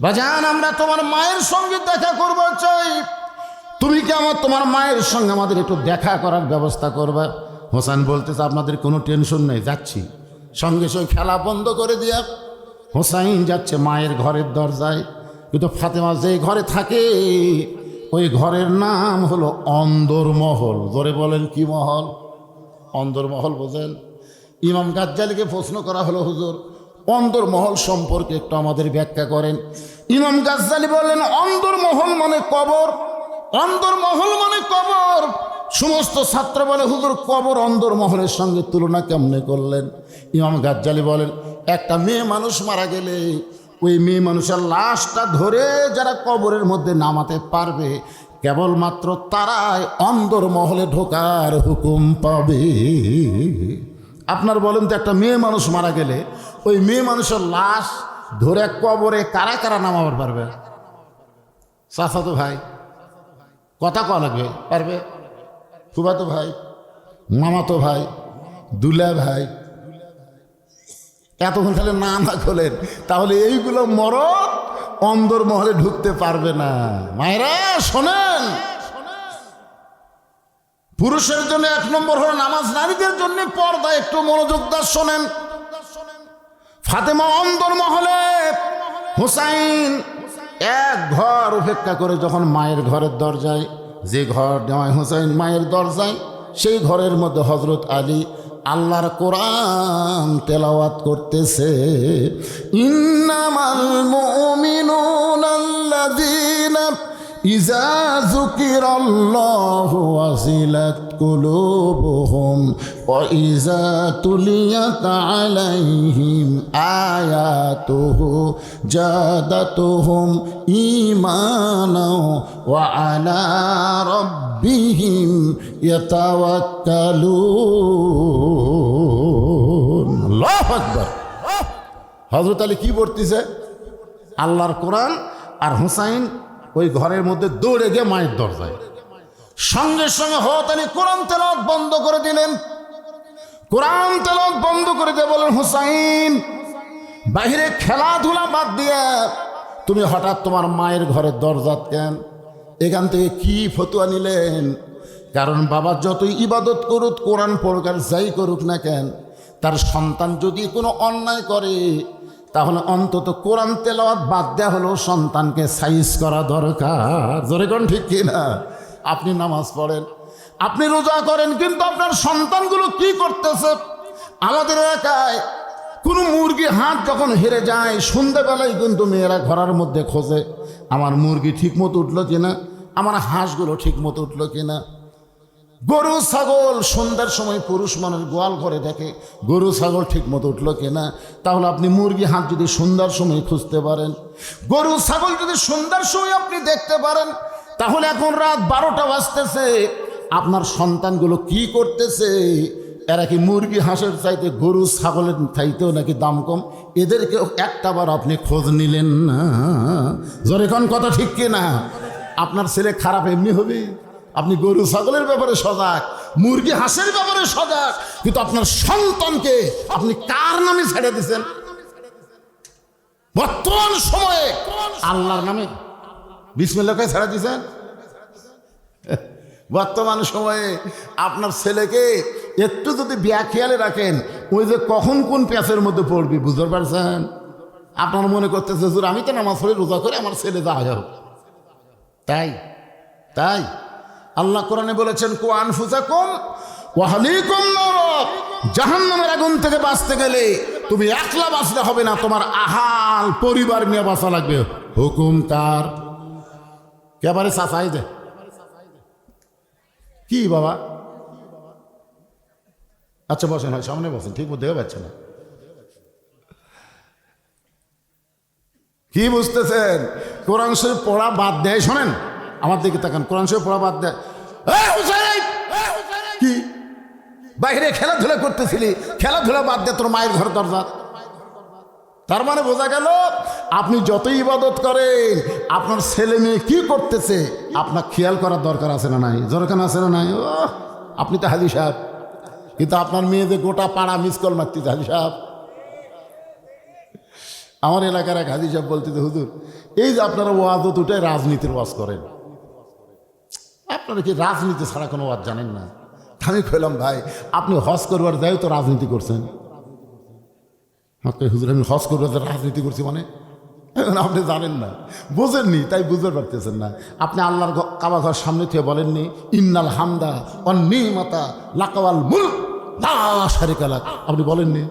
বাজান, আমরা তোমার মায়ের সঙ্গে দেখা করব চাই, তুমি কি তোমার মায়ের সঙ্গে আমাদের একটু দেখা করার ব্যবস্থা করবে? হোসেন বলতেছে, আপনাদের কোনো টেনশন নেই, যাচ্ছি। সঙ্গে সঙ্গে খেলা বন্ধ করে দিয়া হোসাইন যাচ্ছে মায়ের ঘরের দরজায়। কিন্তু ফাতেমা যে ঘরে থাকে ওই ঘরের নাম হলো অন্দরমহল। ধরে বলেন কি মহল? অন্দরমহল বোঝেন? ইমাম গাজ্জালীকে প্রশ্ন করা হলো, হুজুর অন্দরমহল সম্পর্কে একটু আমাদের ব্যাখ্যা করেন। ইমাম গাজ্জালী বলেন, অন্দরমহল মানে কবর। অন্দরমহল মানে কবর। সমস্ত ছাত্র বলে, হুজুর কবর অন্দরমহলের সঙ্গে তুলনা কেমনে করলেন? ইমাম গাজ্জালী বলেন, একটা মেয়ে মানুষ মারা গেলে ওই মেয়ে মানুষের লাশটা ধরে যারা কবরের মধ্যে নামাতে পারবে কেবলমাত্র তারাই অন্দরমহলে ঢোকার হুকুম পাবে। আপনার বলেন তো, একটা মেয়ে মানুষ মারা গেলে ওই মেয়ে মানুষের লাশ ধরে কবরে কারা কারা নামাবার পারবে? চাচাতো ভাই, কথা কওয়া লাগবে, পারবে? ফুফাতো ভাই, মামাতো ভাই, দুলা ভাই, এতক্ষণ তাহলে না খোলেন, তাহলে এইগুলো মরদ অন্দরমহলে ঢুকতে পারবে না। মায়েরা শোনেন, পুরুষের জন্য 1 নম্বর হলো নামাজ, নারীদের জন্য পর্দা। একটু মনোযোগ দিয়ে শোনেন। ফাতেমা অন্দরমহলে, হুসাইন এক ঘর উপেক্ষা করে যখন মায়ের ঘরের দরজায়, যে ঘর নেওয়ায় হুসাইন মায়ের দরজায়, সেই ঘরের মধ্যে হযরত আলী আল্লাহর কোরআন তেলাওয়াত করতেছে। ইন্নামাল মুমিনুনা আল্লাযীনা ইযা যুকিরাল্লাহু ওয়াজিলাত কুলুবুহুম ওয়া ইযা তুলিয়াত আলাইহিম আয়াতুহু জাদাতুহুম ঈমানাও ওয়া আলা রাব্বিহিম ইয়াতাওয়াক্কালুন। আল্লাহু আকবার। হযরত আলী কি পড়তেছে? আল্লাহর কোরআন। আর হুসাইন ওই ঘরের মধ্যে দৌড়ে গিয়ে মায়ের দরজায়। সঙ্গে সঙ্গে হযরত আলী কোরআন তেলাওয়াত বন্ধ করে দিলেন। কোরআন তেলাওয়াত বন্ধ করে দিয়ে বলেন, হুসাইন বাহিরে খেলাধুলা বাদ দিয়ে তুমি হঠাৎ তোমার মায়ের ঘরের দরজা কেন? এখান থেকে কি ফতোয়া নিলেন? কারণ বাবা যতই ইবাদত করুক, কোরআন পড়ুক, আর যাই করুক না কেন, তার সন্তান যদি কোনো অন্যায় করে তাহলে অন্তত কোরআন তেলাওয়াত বাদ দেওয়া হলেও সন্তানকে সাইজ করা দরকার। জোরে কোন ঠিক কিনা? আপনি নামাজ পড়েন, আপনি রোজা করেন, কিন্তু আপনার সন্তানগুলো কি করতেছে? আমাদের এলাকায় কোনো মুরগি হাট যখন হেরে যায়, সন্ধ্যাবেলায় কিন্তু মেয়েরা ঘরের মধ্যে খোঁজে, আমার মুরগি ঠিক মতো উঠলো কিনা, আমার হাঁসগুলো ঠিক মতো উঠলো কিনা। গরু ছাগল সন্ধ্যার সময় পুরুষ মানুষ গোয়াল ঘরে দেখে গরু ছাগল ঠিক মতো উঠলো কিনা। তাহলে আপনি মুরগি হাঁস যদি সন্ধ্যার সময় খুঁজতে পারেন, গরু ছাগল যদি সন্ধ্যার সময় আপনি দেখতে পারেন, তাহলে এখন রাত 12টা বাজতেছে, আপনার সন্তানগুলো কি করতেছে? এরা কি মুরগি হাঁসের চাইতে গরু ছাগলের চাইতেও নাকি দাম কম? এদেরকেও একটাবার আপনি খোঁজ নিলেন না। জোরে কোন কথা ঠিক কিনা? আপনার ছেলে খারাপ এমনি হবে? আপনি গরু ছাগলের ব্যাপারে সজাগ, মুরগি হাঁসের ব্যাপারে সজাগ, কিন্তু আপনার সন্তানকে আপনি কার নামে ছেড়ে দিচ্ছেন? বর্তমান সময়ে আল্লাহর নামে বিসমিল্লাহকে ছেড়ে দিচ্ছেন। বর্তমান সময়ে আপনার ছেলেকে একটু যদি খেয়ালে রাখেন, ওই যে কখন কোন প্যাঁচের মধ্যে পড়বি বুঝতে পারছেন? আপনার মনে করতেছে হুজুর আমি তো নামাজ পড়ে রোজা করে আমার ছেলে যা হোক। তাই তাই আল্লাহ কোরআনে বলেছেন, কু আনফুসাকুম ওয়া আহলিকুম নার, জাহান্নামের আগুন থেকে বাঁচতে গেলে তুমি একলা বাঁচলে হবে না, তোমার আহাল পরিবার নিয়ে বাঁচা লাগবে। হুকুম কার? কেবারে চাচাই দে কি বাবা? আচ্ছা বসেন, হয় সামনে বসেন, ঠিক মতো দেখে পাচ্ছে না। কি বুঝতেছেন? কোরআন শরীফ পড়া বাদ দেয়। শোনেন আমার দিকে তাকান, কোরআন শরীফ পড়া বাদ দেয়। কি বাইরে খেলাধুলা করতেছিলি? খেলাধুলা বাদ দে, তোর মায়ের ঘর দরজা। তার মানে বোঝা গেল আপনি যতই ইবাদত করেন আপনার ছেলে মেয়ে কি করতেছে আপনার খেয়াল করার দরকার আছে না নাই? দরকার আছে না নাই? ও আপনি তো হাজি সাহেব, কিন্তু আপনার মেয়ে যে গোটা পাড়া মিস কল মারতেছে হাজি সাহেব। আমার এলাকার এক হাজি সাহেব বলতেছে, হুজুর এই যে আপনারা ওয়াজত উঠে রাজনীতির ওয়াজ করেন, আপনারা কি রাজনীতি ছাড়া কোনো ওয়াজ জানেন না? আমি কইলাম, ভাই আপনি হজ করবার যাই তো রাজনীতি করছেন। হুজুর আমি হজ করবার রাজনীতি করছি মানে? আপনি জানেন না, বোঝেননি, তাই বুঝতে পারতেছেন না। আপনি আল্লাহর কাবা ঘর সামনে থেকে বলেননি ইন্নাল হামদা ওয়ান নিমাতা লাকাওয়াল মুলক লা শারিকা লাক, আপনি বলেননি?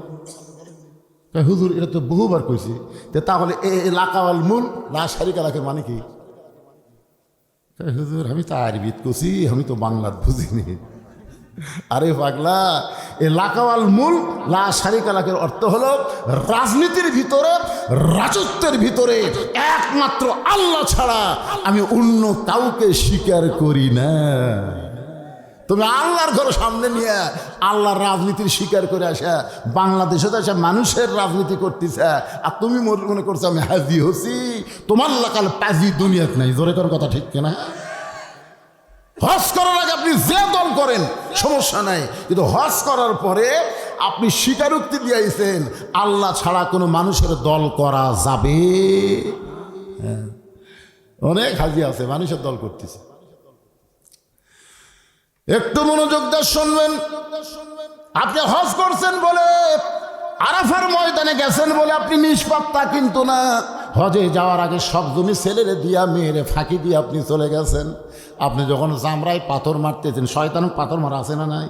হুজুর এটা তো বহুবার কইছি। তাহলে এ লাকাওয়াল মুলক লা শারিকা লাকের মানে কি? হুজুর আমি তো আরবিত কইছি, আমি তো বাংলাত বুঝিনি। আরে পাগলা, এ লাকাওয়াল মুলক লা শারিকা লাকের অর্থ হলো রাজনীতির ভিতরে, রাজত্বের ভিতরে একমাত্র আল্লাহ ছাড়া আমি অন্য কাউকে স্বীকার করি না। তুমি আল্লাহর ঘর সামনে নিয়ে আল্লাহর রাজনীতির স্বীকার করে আসা বাংলাদেশে তো আসা মানুষের রাজনীতি করতেছে, আর তুমি মনে করছো আমি হাজি হচ্ছি। তোমার লাকাল পাজি দুনিয়াত নাই। জোরে কোন কথা ঠিক কিনা? হজ করার আগে আপনি যে দল করেন সমস্যা নাই, কিন্তু হজ করার পরে আপনি স্বীকারোক্তি দিয়েছেন আল্লাহ ছাড়া কোনো মানুষের দল করা যাবে। অনেক হাজি আছে মানুষের দল করতেছে। একটু মনোযোগ দিয়ে শুনবেন। আপনি হজ করছেন বলে, আরাফার ময়দানে গেছেন বলে আপনি নিষ্পাত্তা কিন্তু না। হজে যাওয়ার আগে সব জমি ছেলেরে দিয়া মেয়েরে ফাঁকি দিয়ে আপনি চলে গেছেন। আপনি যখন জামরায় পাথর মারতেছেন, শয়তান পাথর মারা আছে না নাই?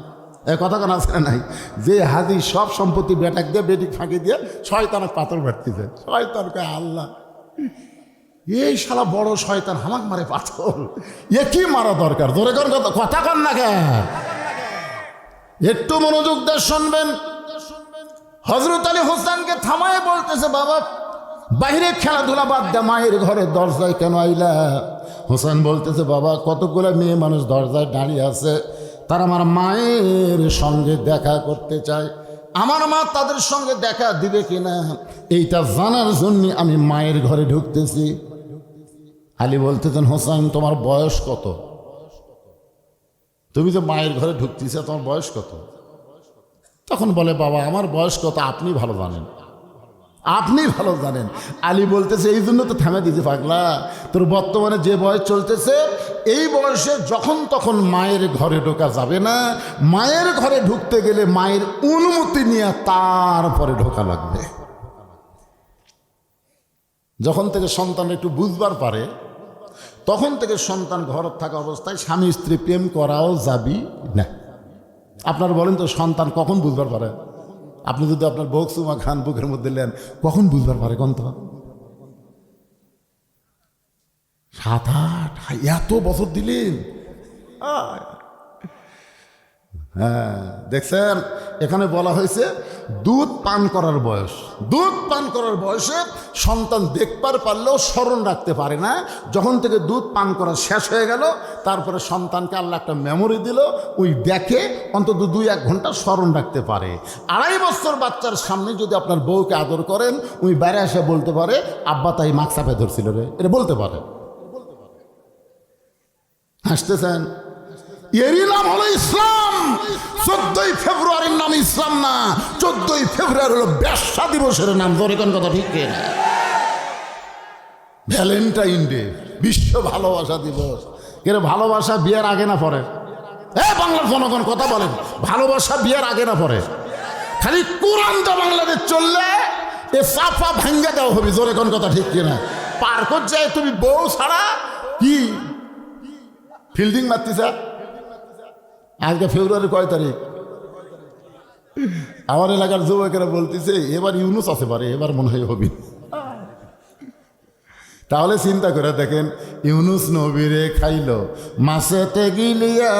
এ কথা কেন আছে না নাই? যে হাজি সব সম্পত্তি বেটাক দিয়ে বেটিক ফাঁকি দিয়ে শয়তান পাথর মারতেছে। শয়তান কয় আল্লাহ এই শালা বড় শয়তান হামাক মারে পাথর, এ কি মারা দরকার? ধরে কর কথা কন না কেন? একটু মনোযোগ দিয়ে শুনবেন। হযরত আলী হোসেনকে থামায় বলতেছে, বাবা বাইরে খেলাধুলা বাদ দে, মায়ের ঘরে দরজায় কেন আইলা? হোসেন বলতেছে, বাবা কতগুলো মেয়ে মানুষ দরজায় দাঁড়িয়ে আছে, তারা আমার মায়ের সঙ্গে দেখা করতে চায়, আমার মা তাদের সঙ্গে দেখা দিবে কিনা এইটা জানার জন্য আমি মায়ের ঘরে ঢুকতেছি। আলী বলতেছেন, হোসেন তোমার বয়স কত? তুমি যে মায়ের ঘরে ঢুকতেছ তোমার বয়স কত? তখন বলে, বাবা আমার বয়স কত আপনি ভালো জানেন, আপনি ভালো জানেন। আলী বলতেছে, এই জন্য তো থামে দিয়েছে পাগলা, তোর বর্তমানে যে বয়স চলতেছে এই বয়সে যখন তখন মায়ের ঘরে ঢোকা যাবে না। মায়ের ঘরে ঢুকতে গেলে মায়ের অনুমতি নিয়ে তারপরে ঢোকা লাগবে। যখন থেকে সন্তান একটু বুঝবার পারে তখন থেকে সন্তান ঘর থাকা অবস্থায় স্বামী স্ত্রী প্রেম করাও যাবি না। আপনার বলেন তো সন্তান কখন বুঝবার পারে? আপনি যদি আপনার বকসুমা খান বুকের মধ্যে নেন, কখন বুঝবার পারে কোন? তো 7-8 এত বছর দিলেন। হ্যাঁ দেখছেন, এখানে বলা হয়েছে দুধ পান করার বয়স। দুধ পান করার বয়সে সন্তান দেখবার পারলেও স্মরণ রাখতে পারে না। যখন থেকে দুধ পান করা শেষ হয়ে গেল তারপরে সন্তানকে আল্লাহ একটা মেমোরি দিল, ওই দেখে অন্তত 2-1 ঘন্টা স্মরণ রাখতে পারে। 2.5 বছর বাচ্চার সামনে যদি আপনার বউকে আদর করেন, ওই বাইরে এসে বলতে পারে আব্বা তাই মাক চাপে ধরছিল রে, এটা বলতে পারে। হাসতেছেন? এরই নাম হলো ইসলাম। 14ই ফেব্রুয়ারির নাম ইসলাম না, 14ই ফেব্রুয়ারি হলো ব্যবসা দিবসের নাম। ধরে কোন কথা ঠিক না? ভ্যালেন্টাইন ডে, বিশ্ব ভালোবাসা দিবস। কেন ভালোবাসা বিয়ের আগে না পরে? বাংলার জনগণ কথা বলেন, ভালোবাসা বিয়ের আগে না পরে? খালি কোরআনটা বাংলাদেশ চললে এ চাপা ভাঙ্গা দেওয়া হবে। জোরে কোন কথা ঠিক কিনা? পার্কত যায় তুমি বউ ছাড়া কি ফিল্ডিং মারতেছা? আজকে ফেব্রুয়ারি কয় তারিখ? আমার এলাকার যুবকেরা বলতেছে এবার ইউনুস আছে পারে, এবার মনে হয় হবি। তাহলে চিন্তা করে দেখেন, ইউনুস নবীরে খাইল মাছেতে গিলিয়া,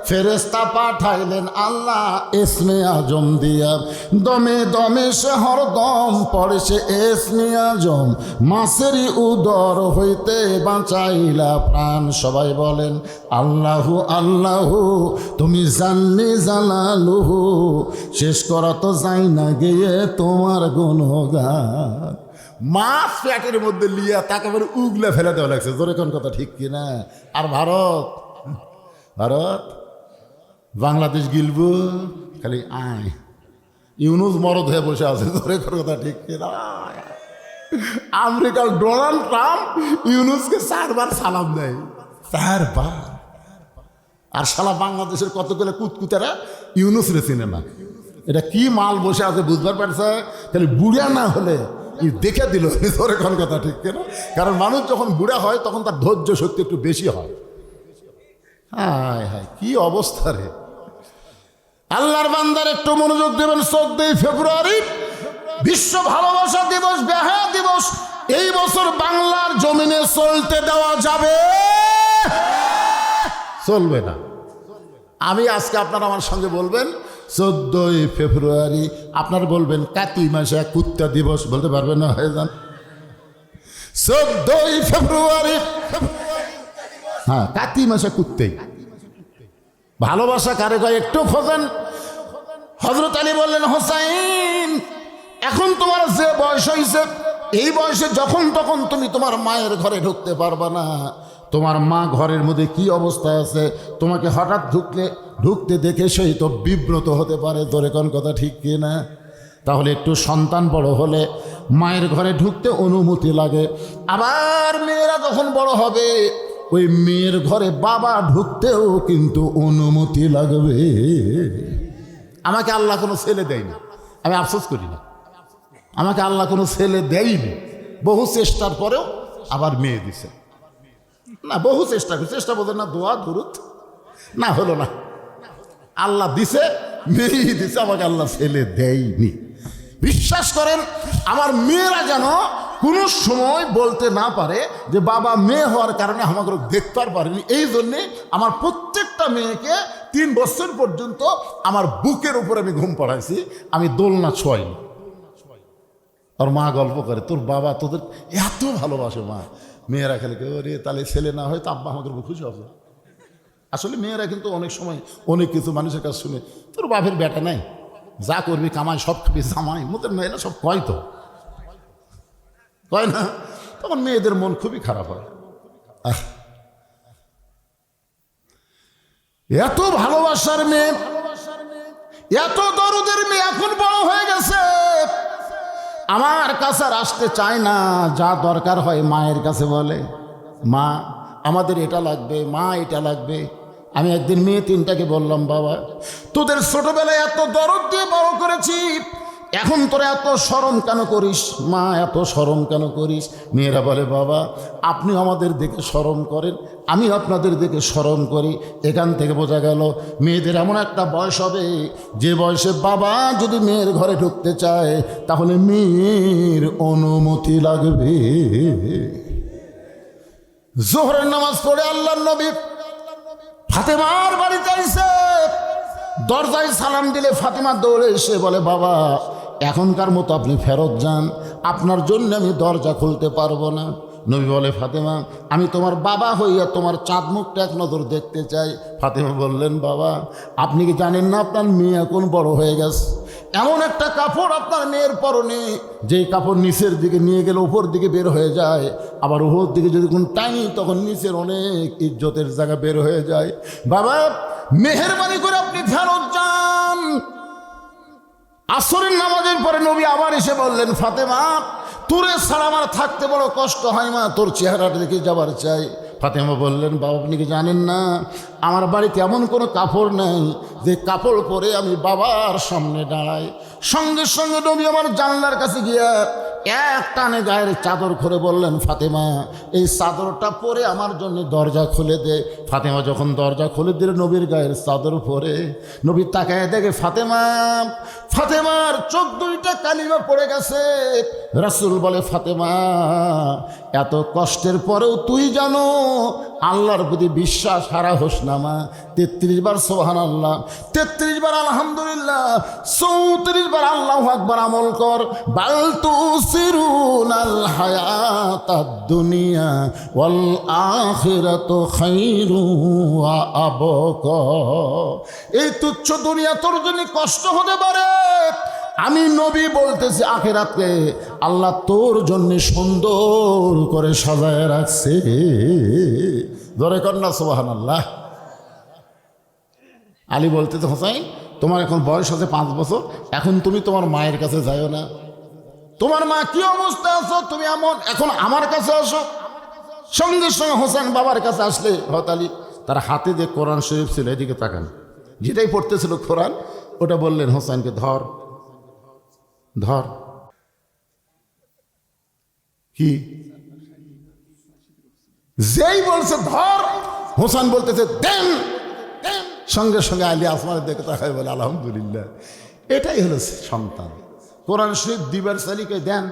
ফেরেশতা পাঠাইলেন আল্লাহ ইসমে আজম দিয়া, দমে দমে সে হরদম পড়ে সে ইসমে আজম, মাছেরই উদর হইতে বাঁচাইলা প্রাণ। সবাই বলেন আল্লাহু আল্লাহু, তুমি জানলে জালালুহু, শেষ করা তো যাই না গিয়ে তোমার গুণগান। মাছ প্যাটের মধ্যে লিয়া তাকে আবার উগলে ফেলে দেওয়া লাগছে, জোরে কোন কথা ঠিক কিনা? আর ভারত, ভারত বাংলাদেশ গিলবো খালি আয়, ইউনুস মরদ হয়ে বসে আছে, জোরে কোন কথা ঠিক কিনা? আমেরিকার ডোনাল্ড ট্রাম্প ইউনুসকে 4 বার সালাম দেয়, 4 বার। আর সালা বাংলাদেশের কতগুলো কুতকুতারা ইউনুস রে চিনে না। এটা কি মাল বসে আছে বুঝবার পারছে? খালি বুড়া না হলে দেখে দিল, ধরে কোন কথা ঠিক কেন? কারণ মানুষ যখন বুড়া হয় তখন তার ধৈর্য শক্তি একটু বেশি হয়। হায় হায় কি অবস্থা রে! আল্লাহর বান্দার একটু মনোযোগ দেবেন। 14 ফেব্রুয়ারি বিশ্ব ভালোবাসা দিবস, বেহায়া দিবস। এই বছর বাংলার জমিনে চলতে দেওয়া যাবে? চলবে না। আমি আজকে আপনারা আমার সঙ্গে বলবেন 14 ফেব্রুয়ারি, আপনার বলবেন কাতি মাসে কুত্তা দিবস, বলতে পারবেন না? হয়ে যান 14 ফেব্রুয়ারি, হ্যাঁ কাতি মাসে কুত্তেই। ভালোবাসা কারে কয় একটু খোঁজেন। হযরত আলী বললেন, হোসাইন এখন তোমার যে বয়স হয়েছে, এই বয়সে যখন তখন তুমি তোমার মায়ের ঘরে ঢুকতে পারবা না। তোমার মা ঘরের মধ্যে কি অবস্থা আছে, তোমাকে হঠাৎ ঢুকতে দেখে সেই তো বিব্রত হতে পারে। তোরে কোন কথা ঠিক কি না? তাহলে একটু সন্তান বড় হলে মায়ের ঘরে ঢুকতে অনুমতি লাগে। আবার মেয়েরা যখন বড় হবে ওই মেয়ের ঘরে বাবা ঢুকতেও কিন্তু অনুমতি লাগবে। আমাকে আল্লাহ কোনো ছেলে দেয়নি, আমি আফসোস করি না। আমাকে আল্লাহ কোনো ছেলে দেয়নি, বহু চেষ্টার পরেও আবার মেয়ে দিছে না। বহু চেষ্টা করি, চেষ্টা বলতে না দোয়া দুরুদ না, হলো না। আল্লাহ দিছে, মেয়েই দিছে, আমাকে আল্লাহ ছেলে দেয়নি। বিশ্বাস করেন আমার মেয়েরা যেন কোনো সময় বলতে না পারে যে বাবা মেয়ে হওয়ার কারণে আমাকে দেখতে আর পারেনি। এই জন্যে আমার প্রত্যেকটা মেয়েকে 3 বছর পর্যন্ত আমার বুকের উপর আমি ঘুম পাড়াইছি, আমি দোলনা ছোঁয়াইনি। আর মা গল্প করে, তোর বাবা তোদের এত ভালোবাসে মা। মেয়েরা খেলে রে তাহলে ছেলে না হয় তো আব্বা আমাদের খুশি হবে। আসলে মেয়েরা কিন্তু অনেক সময় অনেক কিছু মানুষের কাছে শুনে, তোর বাপের বেটা নাই, যা করবি কামাই, সব খাবি জামাই, মোদের মেয়েরা সব কয় তো কয় না, তখন মেয়েদের মন খুবই খারাপ হয়। এত ভালোবাসার মেয়ে, এত দরদের মেয়ে এখন বড় হয়ে গেছে, আমার কাছে আর আসতে চায় না। যা দরকার হয় মায়ের কাছে বলে, মা আমাদের এটা লাগবে, মা এটা লাগবে। আমি একদিন মেয়ে 3টাকে বললাম, বাবা তোদের ছোটবেলায় এত দরদ দিয়ে বড় করেছি, এখন তোরা এত শরম কেন করিস? মা এত শরম কেন করিস? মেয়েরা বলে, বাবা আপনি আমাদের দেখে শরম করেন, আমি আপনাদের দেখে শরম করি। এখান থেকে বোঝা গেল মেয়েদের এমন একটা বয়স হবে যে বয়সে বাবা যদি মেয়ের ঘরে ঢুকতে চায় তাহলে মেয়ের অনুমতি লাগবে। জোহরের নামাজ পড়ে আল্লাহর নবী ফাতেমার বাড়িতে আইছে, দরজায় সালাম দিলে ফাতেমা দৌড়ে এসে বলে, বাবা এখনকার মতো আপনি ফেরত যান, আপনার জন্য আমি দরজা খুলতে পারবো না। নবী বলে, ফাতেমা আমি তোমার বাবা হইয়া তোমার চাঁদ মুখটা এক নজর দেখতে চাই। ফাতেমা বললেন, বাবা আপনি কি জানেন না আপনার মেয়ে এখন বড় হয়ে গেছে? এমন একটা কাপড় আপনার মেয়ের পরনে, যেই কাপড় নিচের দিকে নিয়ে গেলে উপর দিকে বের হয়ে যায়, আবার উপর দিকে যদি কোন টাইনি তখন নিচের অনেক ইজ্জতের জায়গা বের হয়ে যায়। বাবা মেহেরবানি করে আপনি ফেরত যান। আসরের নামাজের পরে নবী আবার এসে বললেন, ফাতেমা তোরে ছাড়া আমার থাকতে বড় কষ্ট হয় মা, তোর চেহারাটা দেখে যাবার চাই। ফাতেমা বললেন, বাবা আপনি কি জানেন না আমার বাড়িতে এমন কোনো কাপড় নেই যে কাপড় পরে আমি বাবার সামনে দাঁড়াই। সঙ্গে সঙ্গে নবী আমার জানলার কাছে গিয়া এক টানে গায়ের চাদর খুলে বললেন, ফাতেমা এই চাদরটা পরে আমার জন্য দরজা খুলে দে। ফাতেমা যখন দরজা খুলে দিল নবীর গায়ের চাদর পরে, নবী তাকায় দেখে ফাতেমা, ফাতেমার চোখ দুইটা কালিমা পড়ে গেছে। রাসূল বলে, ফাতেমা এত কষ্টের পরেও তুই জানো আল্লাহর প্রতি বিশ্বাস হারা হোস না মা। 33 বার সুবহানাল্লাহ, 33 বার আলহামদুলিল্লাহ, 34 বার আল্লাহু আকবার আমল কর। বাল তুসিরুনাল হায়াতাদ দুনিয়া ওয়াল আখিরাতু খায়রু ওয়া আবকা। এই তুচ্ছ দুনিয়া তোর জন্য কষ্ট হতে পারে, আমি নবী বলতেছি আখিরাতকে আল্লাহ তোর জন্য সুন্দর করে সাজায় রাখছে। ধরে কর না সুবহানাল্লাহ। আলী বলতেছে, হোসাইন তোমার এখন বয়স আছে 5 বছর, এখন তুমি তোমার মায়ের কাছে যাইও না। তোমার মা কি অবস্থা আছো তুমি এমন, এখন আমার কাছে আসো। সঙ্গে সঙ্গে হোসেন বাবার কাছে আসলে হযরত আলী তার হাতে যে কোরআন শরীফ ছিল এদিকে তাকান, যেটাই পড়তেছিল কোরআন ওটা বললেন হোসেনকে, ধর ধর। কি যেই বলছে ধর, হোসেন বলতেছে দেন। সঙ্গে সঙ্গে আলী আসমানের দিকে তাকায় বলে, আলহামদুলিল্লাহ, এটাই হলো সন্তান। কোরআন শরীফ দিবার চালিকে দেন।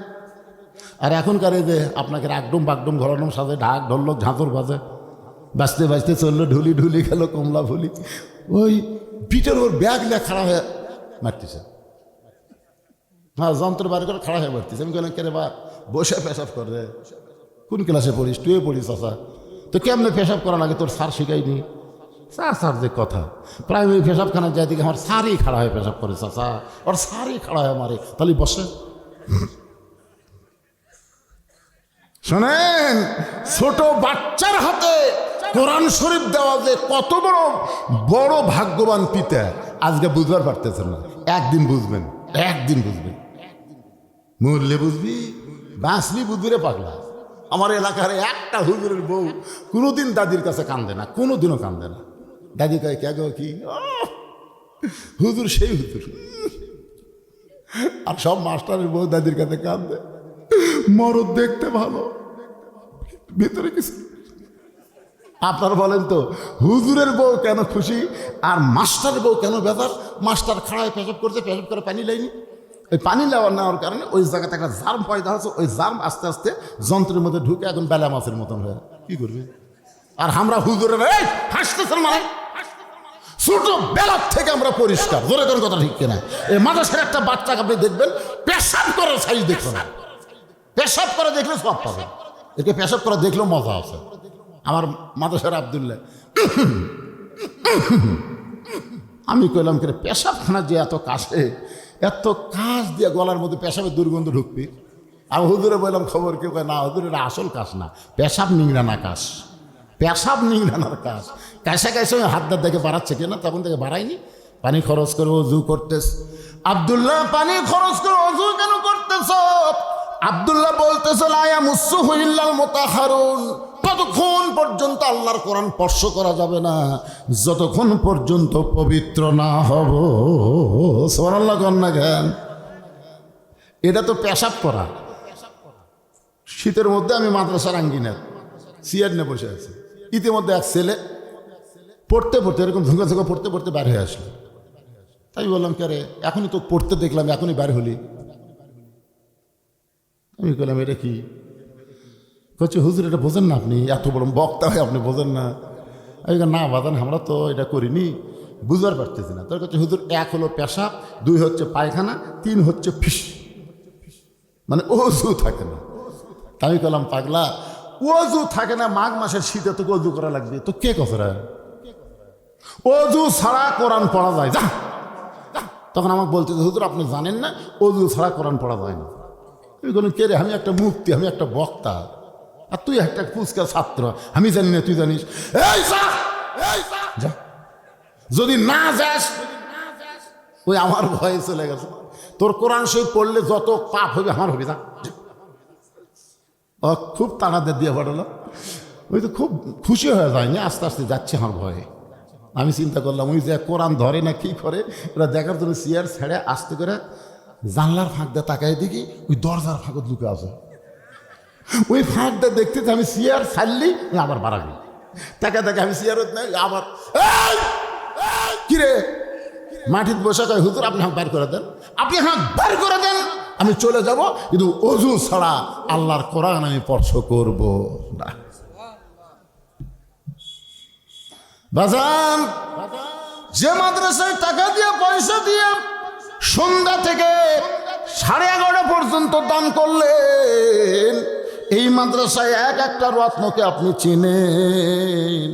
আর এখনকার এই যে আপনাকে রাগডুম বাগডুম ঘরাডুম সাজে ঢাক ঢোলক ঝাঁতুর বাজে, বাঁচতে বাঁচতে চললো, ঢুলি ঢুলি গেল কমলা ফুলি, ওই পিঠের ওর ব্যাগ নিয়ে খাড়া হয়ে মারতেছে। হ্যাঁ, যন্ত্র বার করে খাড়া হয়ে মারতেছে। আমি বললাম, কেরে বা বসে পেশাব করে? কোন ক্লাসে পড়িস? তুইও পড়িস আসা, তো কেমনে পেশাব করা লাগে তোর স্যার শিখাইনি? স্যার যে কথা, প্রাইমারি পেশাবখানা যাই দিকে আমার স্যারই খাড়া হয়ে পেশাব করে, চাচা ওর স্যারই খাড়া হয়ে মারে, তাহলে বসে। শোনেন, ছোট বাচ্চার হাতে কোরআন শরীফ দেওয়া যে কত বড় বড় ভাগ্যবান পিতা আজকে বুঝবার পারতেছেন না। একদিন বুঝবেন, একদিন বুঝবেন, মরলে বুঝবি, বাঁচলি বুঝবি রে পাগলা। আমার এলাকার একটা হুজুরের বউ কোনোদিন দাদির কাছে কান্দে না, কোনোদিনও কান্দে না। দাদি কয়, কে গো কি? হুজুর সেই হুজুর। আর সব মাস্টারের বউ দাদির কাছে কান্দে, মরদ দেখতে ভালো, ভিতরে কিছু। আপনারা বলেন তো, হুজুরের বউ কেন খুশি আর মাস্টারের বউ কেন বেজার? মাস্টার খাড়ায় পেশাব করছে, পেশাব করে পানি লাইনি, ওই পানি নেওয়ার কারণে ওই জায়গাতে একটা জার্ম পয়দা হচ্ছে, ওই জার্ম আস্তে আস্তে যন্ত্রের মধ্যে ঢুকে এখন বেলা মাছের মতন হয়ে কি করবে? আর আমরা হুজুরের হাসতেছেন মানে ছোট বেলার থেকে আমরা পরিষ্কার। ধরে কোন কথা ঠিক কিনা? এই মাদ্রাসার একটা বাচ্চাকে আপনি দেখবেন পেশাব করার সাইজ দেখবেন না, পেশাব করে দেখলে সব পাবেন, একে পেশাব করে দেখলেও মজা আছে। আমার মাদ্রাসার আব্দুল্লাহ, আমি কইলাম করে পেশাবখানা যে এত কাছে, এত কাজ দিয়ে গলার মধ্যে পেশাবের দুর্গন্ধ ঢুকবি? আর হুজুরে বললাম খবর, কেউ কয় না হুজুর এটা আসল কাজ না, পেশাব নিংড়ানা কাজ, পেশাব নিংড়ানার কাজ। কায়সা কায়সা হাত দাঁত দেখে বাড়াচ্ছে কিনা, তখন থেকে বাড়ায়নি। পানি খরচ করে অজু করতেছ। আব্দুল্লাহ, পানি খরচ করে অজু কেন করতেছ? আব্দুল্লাহ বলতেছ, লা ইয়ামুসসুহু ইল্লাল মুতাহহারুন, ততক্ষণ পর্যন্ত আল্লাহর কোরআন স্পর্শ করা যাবে না যতক্ষণ পর্যন্ত পবিত্র না হব। সুবহানাল্লাহ কন না জ্ঞান? এটা তো পেশাব করা। শীতের মধ্যে আমি মাদ্রাসার আঙ্গিনার চেয়ার নিয়ে বসে আছি, ইতিমধ্যে এক ছেলে পড়তে পড়তে এরকম ঝুঁকা ঝুঁকা পড়তে পড়তে বাইরে হয়ে আসলো। তাই বললাম, কে রে এখনই তো পড়তে দেখলাম, এখনই বাইরে হলি? আমি বললাম, এটা কি? বলছে, হুজুর এটা বোঝেন না আপনি, এত বড় বক্তা হয় আপনি বোঝেন না? আমি না বাজান, আমরা তো এটা করিনি, বুঝবার পারতেছি না। তোর কাছে হুজুর, 1 হলো পেশাব, 2 হচ্ছে পায়খানা, 3 হচ্ছে ফিস, মানে অজু থাকে না। আমি বললাম, পাগলা অজু থাকে না? মাঘ মাসের শীতে তোকে অজু করা লাগবে, তো কে কথা? অজু ছাড়া কোরআন পড়া যায় যা। তখন আমাকে বলতে, হুজুর আপনি জানেন না অজু ছাড়া কোরআন পড়া যায় না। আমি বললাম, কে রে? আমি একটা মুফতি, আমি একটা বক্তা, আর তুই একটা ফুচকা ছাত্র, আমি জানি না তুই জানিস? এই যা, যদি না যাস ওই আমার ভয়ে চলে গেছে। তোর কোরআন শরীফ পড়লে যত পাপ হবে আমার হবে, যা। ও খুব তাড়াতাড়ি দিয়ে পাঠালো, ওই তো খুব খুশি হয়ে যায়নি, আস্তে আস্তে যাচ্ছে আমার ভয়ে। আমি চিন্তা করলাম, ওই যে কোরআন ধরে না কি করে, ওরা দেখার জন্য চেয়ার ছেড়ে আস্তে করে জানলার ফাঁক দিয়ে তাকাই দেখি ওই দরজার ফাঁকত লুকে আছে। ওই ফাঁকটা দেখতে আমি চেয়ার ছাড়লি আবার বাড়াবি, টাকা টাকা আমি সিয়ারত নাই আবার কিরে মাটিতে বসে কয় হুজুর আপনি হাত বাইর করে দেন, আপনি হাত বাইর করে দেন, আমি চলে যাব, কিন্তু অজু ছাড়া আল্লাহর কোরআন আমি স্পর্শ করব না। বাজান, যে মাদ্রাসায় টাকা দিয়ে পয়সা দিয়ে সন্ধ্যা থেকে 11:30 পর্যন্ত দান করলেন, এই মাদ্রাসায় এক একটা রত্নকে আপনি চিনেন।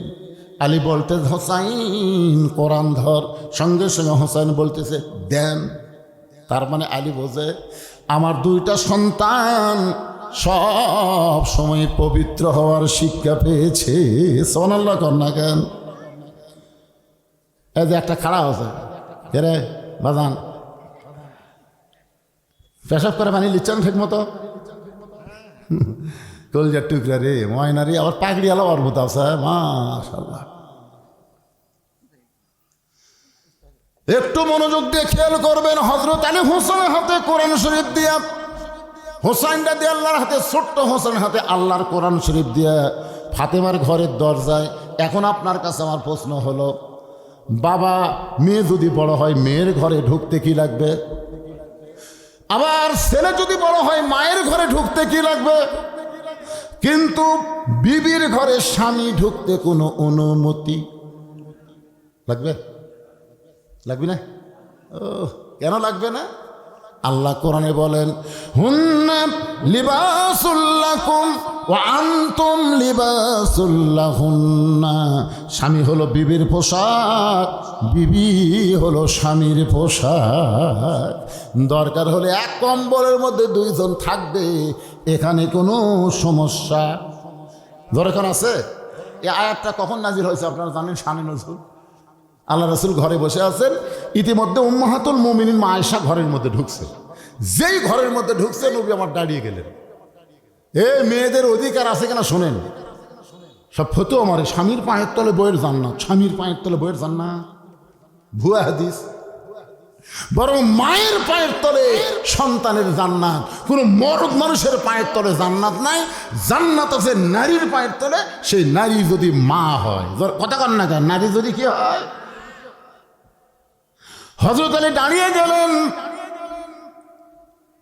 আলী বলতে হোসাইন কোরআন ধর, সঙ্গে সঙ্গে হোসাইন বলতেছে দেন। তার মানে আলী বোঝে আমার দুইটা সন্তান সব সময় পবিত্র হওয়ার শিক্ষা পেয়েছে। সুবহানাল্লাহ কন্যা কেন? এই যে একটা খাড়া আছে, রে বাজান পেশাব করে পানি লিচ্ছেন ঠিক মতো, কলজার টুকরা রে ময়না রে, আবার পাগড়ি আলো ওর মতো আছে, মাশাআল্লাহ। একটু মনোযোগ দিয়ে খেয়াল করবেন, হযরত আলী হোসেনের হাতে কোরআন শরীফ দিয়া, হোসাইনটা দিয়ে আল্লাহর হাতে, ছোট্ট হোসেনের হাতে আল্লাহর কোরআন শরীফ দিয়া ফাতেমার ঘরের দরজায়। এখন আপনার কাছে আমার প্রশ্ন হলো, বাবা মেয়ে যদি বড় হয় মেয়ের ঘরে ঢুকতে কি লাগবে? আবার ছেলে যদি বড় হয় মায়ের ঘরে ঢুকতে কি লাগবে? কিন্তু বিবির ঘরে স্বামী ঢুকতে কোনো অনুমতি লাগবে? লাগবে না? ও কেন লাগবে না? আল্লাহ কোরআনে বলেন, হুন্না লিবাসুল লাকুম ওয়া আনতুম লিবাসুল লাহুন্না। স্বামী হলো বিবির পোশাক, বিবি হলো স্বামীর পোশাক। দরকার হলে এক কম্বলের মধ্যে দুইজন থাকবে, এখানে কোনো সমস্যা দরকার আছে? এই আয়াতটা কখন নাজিল হয়েছে আপনারা জানেন? শানে নজরুল, আল্লাহ রাসূল ঘরে বসে আছেন, ইতিমধ্যে উম্মাহাতুল মুমিনিন মা আয়েশা ঘরের মধ্যে ঢুকছে। যেই ঘরের মধ্যে ঢুকছে নবী আমার দাঁড়িয়ে গেলেন। মেয়েদের অধিকার আছে কিনা শোনেন, সব ফতো আমার স্বামীর পায়ের তলে বইয়ের জান্নাত, স্বামীর পায়ের তলে বইয়ের জান্নাত ভুয়া হাদিস। বরং মায়ের পায়ের তলে সন্তানের জান্নাত, কোনো মরদ মানুষের পায়ের তলে জান্নাত নাই। জান্নাত আছে নারীর পায়ের তলে, সেই নারী যদি মা হয়। কথা কন না কেন? নারী যদি কি হয়? হযরত আলী দাঁড়িয়ে গেলেন,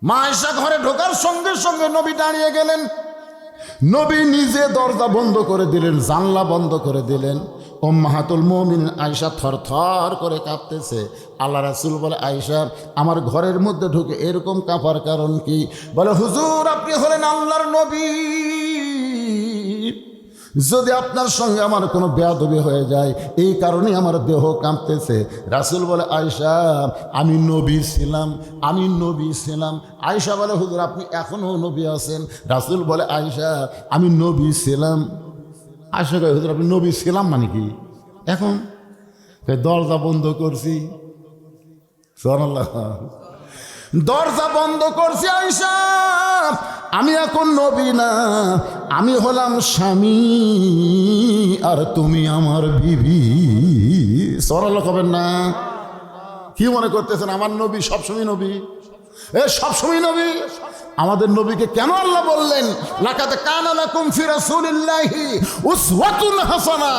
মা আয়েশা ঘরে ঢোকার সঙ্গে সঙ্গে নবী দাঁড়িয়ে গেলেন। নবী নিজে দরজা বন্ধ করে দিলেন, জানলা বন্ধ করে দিলেন। উম্মাহাতুল মুমিনিন আয়েশা থরথর করে কাঁপতেছে। আল্লাহ রাসূল বলে, আয়েশা আমার ঘরের মধ্যে ঢুকে এরকম কাঁপার কারণ কি? বলে, হুজুর আপনি হলেন আল্লাহর নবী, যদি আপনার সঙ্গে আমার কোনো বেয়াদবি হয়ে যায় এই কারণে আমার দেহ কাঁপতেছে। রাসূল বলে, আয়েশা আমি নবী ছিলাম, আমি নবী ছিলাম। আয়েশা বলে, হুজুর আপনি এখনও নবী আছেন। রাসূল বলে, আয়েশা আমি নবী ছিলাম। আয়েশা কয়, হুজুর আপনি নবী ছিলাম মানে কি? এখন দরজা বন্ধ করছি, সুবহানাল্লাহ, দরজা বন্ধ করছি আয়েশা, আমি এখন নবী না, আমি হলাম স্বামী আর তুমি আমার বিবি। সুবহানাল্লাহ কবেন না? কি মনে করতেছেন আমার নবী সবসময় নবী? সবসময় নবী। আমাদের নবীকে কেন আল্লাহ বললেন লাকাদ কানা লাকুম ফি রাসূলিল্লাহি উসওয়াতুন হাসানা?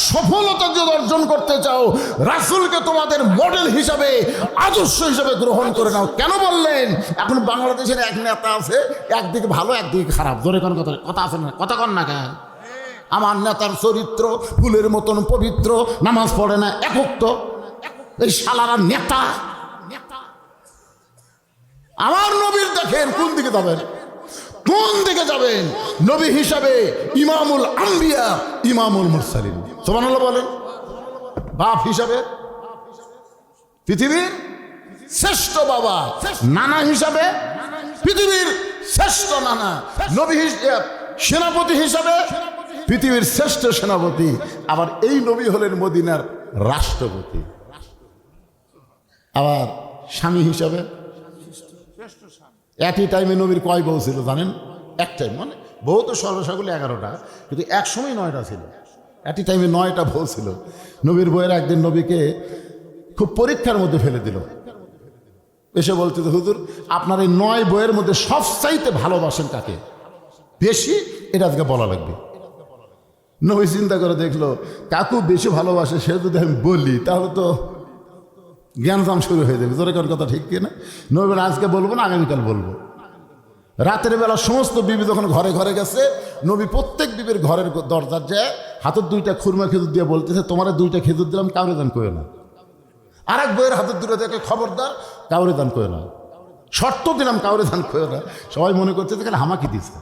সফলতা যদি অর্জন করতে চাও রাসূলকে তোমাদের মডেল হিসাবে, আদর্শ হিসাবে গ্রহণ করে নাও। কেন বললেন? এখন বাংলাদেশের এক নেতা আছে, একদিকে ভালো একদিকে খারাপ। জোরে কোন কথা আছে না? কথা কন না কেন? আমার নেতার চরিত্র ফুলের মতন পবিত্র, নামাজ পড়ে না, একক। এই শালারা নেতা। আমার নবীর দেখেন কোন দিকে যাবেন, কোন দিকে যাবেন? নবী হিসাবে ইমামুল আম্বিয়া, ইমামুল মুরসালিন। সুবহানাল্লাহ বলেন। বাপ হিসাবে পৃথিবীর শ্রেষ্ঠ বাবা, নানা হিসাবে পৃথিবীর শ্রেষ্ঠ নানা, নবী সেনাপতি হিসাবে পৃথিবীর শ্রেষ্ঠ সেনাপতি। আবার এই নবী হলেন মদিনার রাষ্ট্রপতি। আবার স্বামী হিসাবে একই টাইমে নবীর কয় বউ ছিল জানেন? এক টাইম, মানে বউ তো সর্বসাকুলে 11টা, কিন্তু এক সময় 9টা ছিল। একই টাইমে 9টা বউ ছিল। নবীর বউয়ের একদিন নবীকে খুব পরীক্ষার মধ্যে ফেলে দিল। এসে বলতে, হুজুর আপনার এই 9 বউয়ের মধ্যে সবচাইতে ভালোবাসেন কাকে বেশি, এটা আজকে বলা লাগবে। নবী চিন্তা করে দেখলো কাকু বেশি ভালোবাসে, সে যদি আমি বলি তাহলে তো জ্ঞানজাম শুরু হয়ে যাবে। জোরে কোন কথা ঠিক কিনা? নবী বলে আজকে বলবো না, আগামীকাল বলবো। রাতের বেলা সমস্ত বিবি যখন ঘরে ঘরে গেছে, নবী প্রত্যেক বিবির ঘরের দরজার যায় হাতের 2টা খুরমা খেজুর দিয়ে বলতেছে, তোমার 2টা খেজুর দিলাম, কাউরে দান করে না। আর এক বইয়ের হাতের 2টা দেখে খবরদার কাউরে দান করে না, শর্ত দিলাম কাউরে দান করে না। সবাই মনে করছে যে হামাকি দিছে।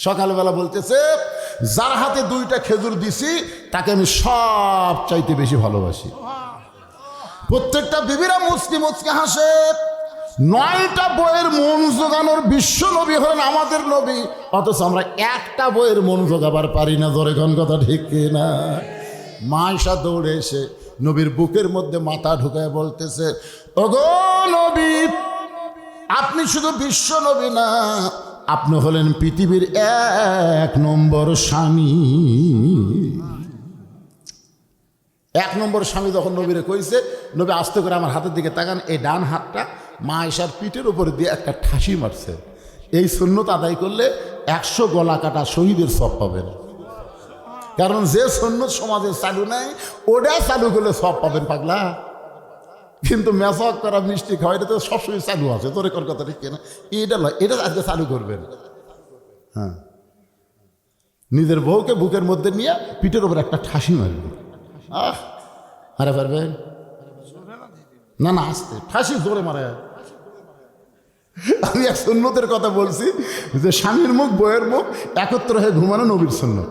সকালবেলা বলতেছে, যার হাতে 2টা খেজুর দিছি তাকে আমি সব চাইতে বেশি ভালোবাসি। প্রত্যেকটা বিবিরা মুচকি মুচকি হাসে। 9টা বইয়ের মন জোগানোর বিশ্ব নবী হলেন আমাদের নবী, অথচ আমরা একটা বইয়ের মন জোগাবার পারি না। জোরে কোন কথা ঠিক কিনা? মা আয়েশা দৌড়ে এসে নবীর বুকের মধ্যে মাথা ঢুকায় বলতেছে, ওগো নবী, আপনি শুধু বিশ্ব নবী না, আপনি হলেন পৃথিবীর 1 নম্বর স্বামী। 1 নম্বর স্বামী যখন নবীরে কইছে, নবী আস্তে করে আমার হাতের দিকে তাকান, এই ডান হাতটা মা আয়েশার পিঠের উপরে দিয়ে একটা ঠাসি মারছে। এই সুন্নত আদায় করলে 100 গলা কাটা শহীদের সব পাবেন। কারণ যে সুন্নত সমাজে চালু নাই, ওটা চালু করলে সব পাবেন পাগলা। কিন্তু মেসওয়াক করা, মিষ্টি খাওয়া, এটা তো সবসময় চালু আছে। তোর কোন কথা ঠিক কিনা? এটা নয়, এটা আজকে চালু করবেন। হ্যাঁ, নিজের বউকে বুকের মধ্যে নিয়ে পিঠের উপর একটা ঠাসি মারবে। আরে পারবেন না? না, আসতে ঠাসি জোরে মারে। আমি এক সুন্নতের কথা বলছি যে স্বামীর মুখ বইয়ের মুখ একত্র হয়ে ঘুমানো নবীর সুন্নত।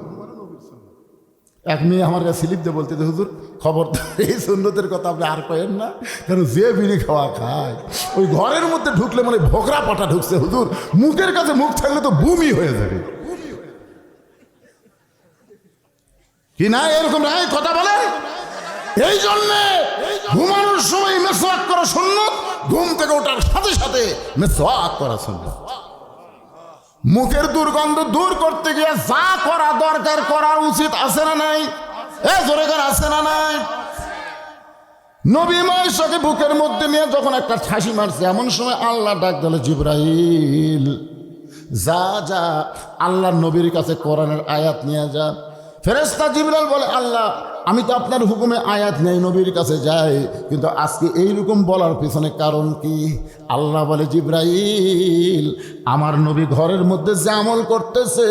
এক মেয়ে আমার কাছে স্লিপ দিয়ে বলতে, হুজুর খবরদার এই সুন্নতের কথা আপনি আর কয়েন না, কারণ যে বিড়ি খাওয়া খায় ওই ঘরের মধ্যে ঢুকলে মানে ভোকরা পাটা ঢুকছে। হুজুর মুখের কাছে মুখ থাকলে তো বমি হয়ে যাবে কি না? এরকম রায় কথা বলে। এই জন্যে ঘুমানোর সময় মেসওয়াক করা সুন্নত, ঘুম থেকে ওঠার সাথে সাথে মেসওয়াক করা সুন্নত। মুখের দুর্গন্ধ দূর করতে গিয়ে যা করা দরকার করা উচিত আছে না নাই? জোরে করে আছে না নাই? নবী মা আয়েশাকে বুকের মধ্যে নিয়ে যখন একটা ঠাসি মারছে, এমন সময় আল্লাহ ডাক দিল, জিবরাইল যা যা আল্লাহর নবীর কাছে কোরআনের আয়াত নিয়ে যা। ফেরেশতা জিবরাইল বলে, আল্লাহ আমি তো আপনার হুকুমে আয়াত নেই, নবীর কাছে যাই, কিন্তু আজকে এইরকম বলার পিছনে কারণ কি? আল্লাহ বলে, জিবরাইল আমার নবী ঘরের মধ্যে যে আমল করতেছে,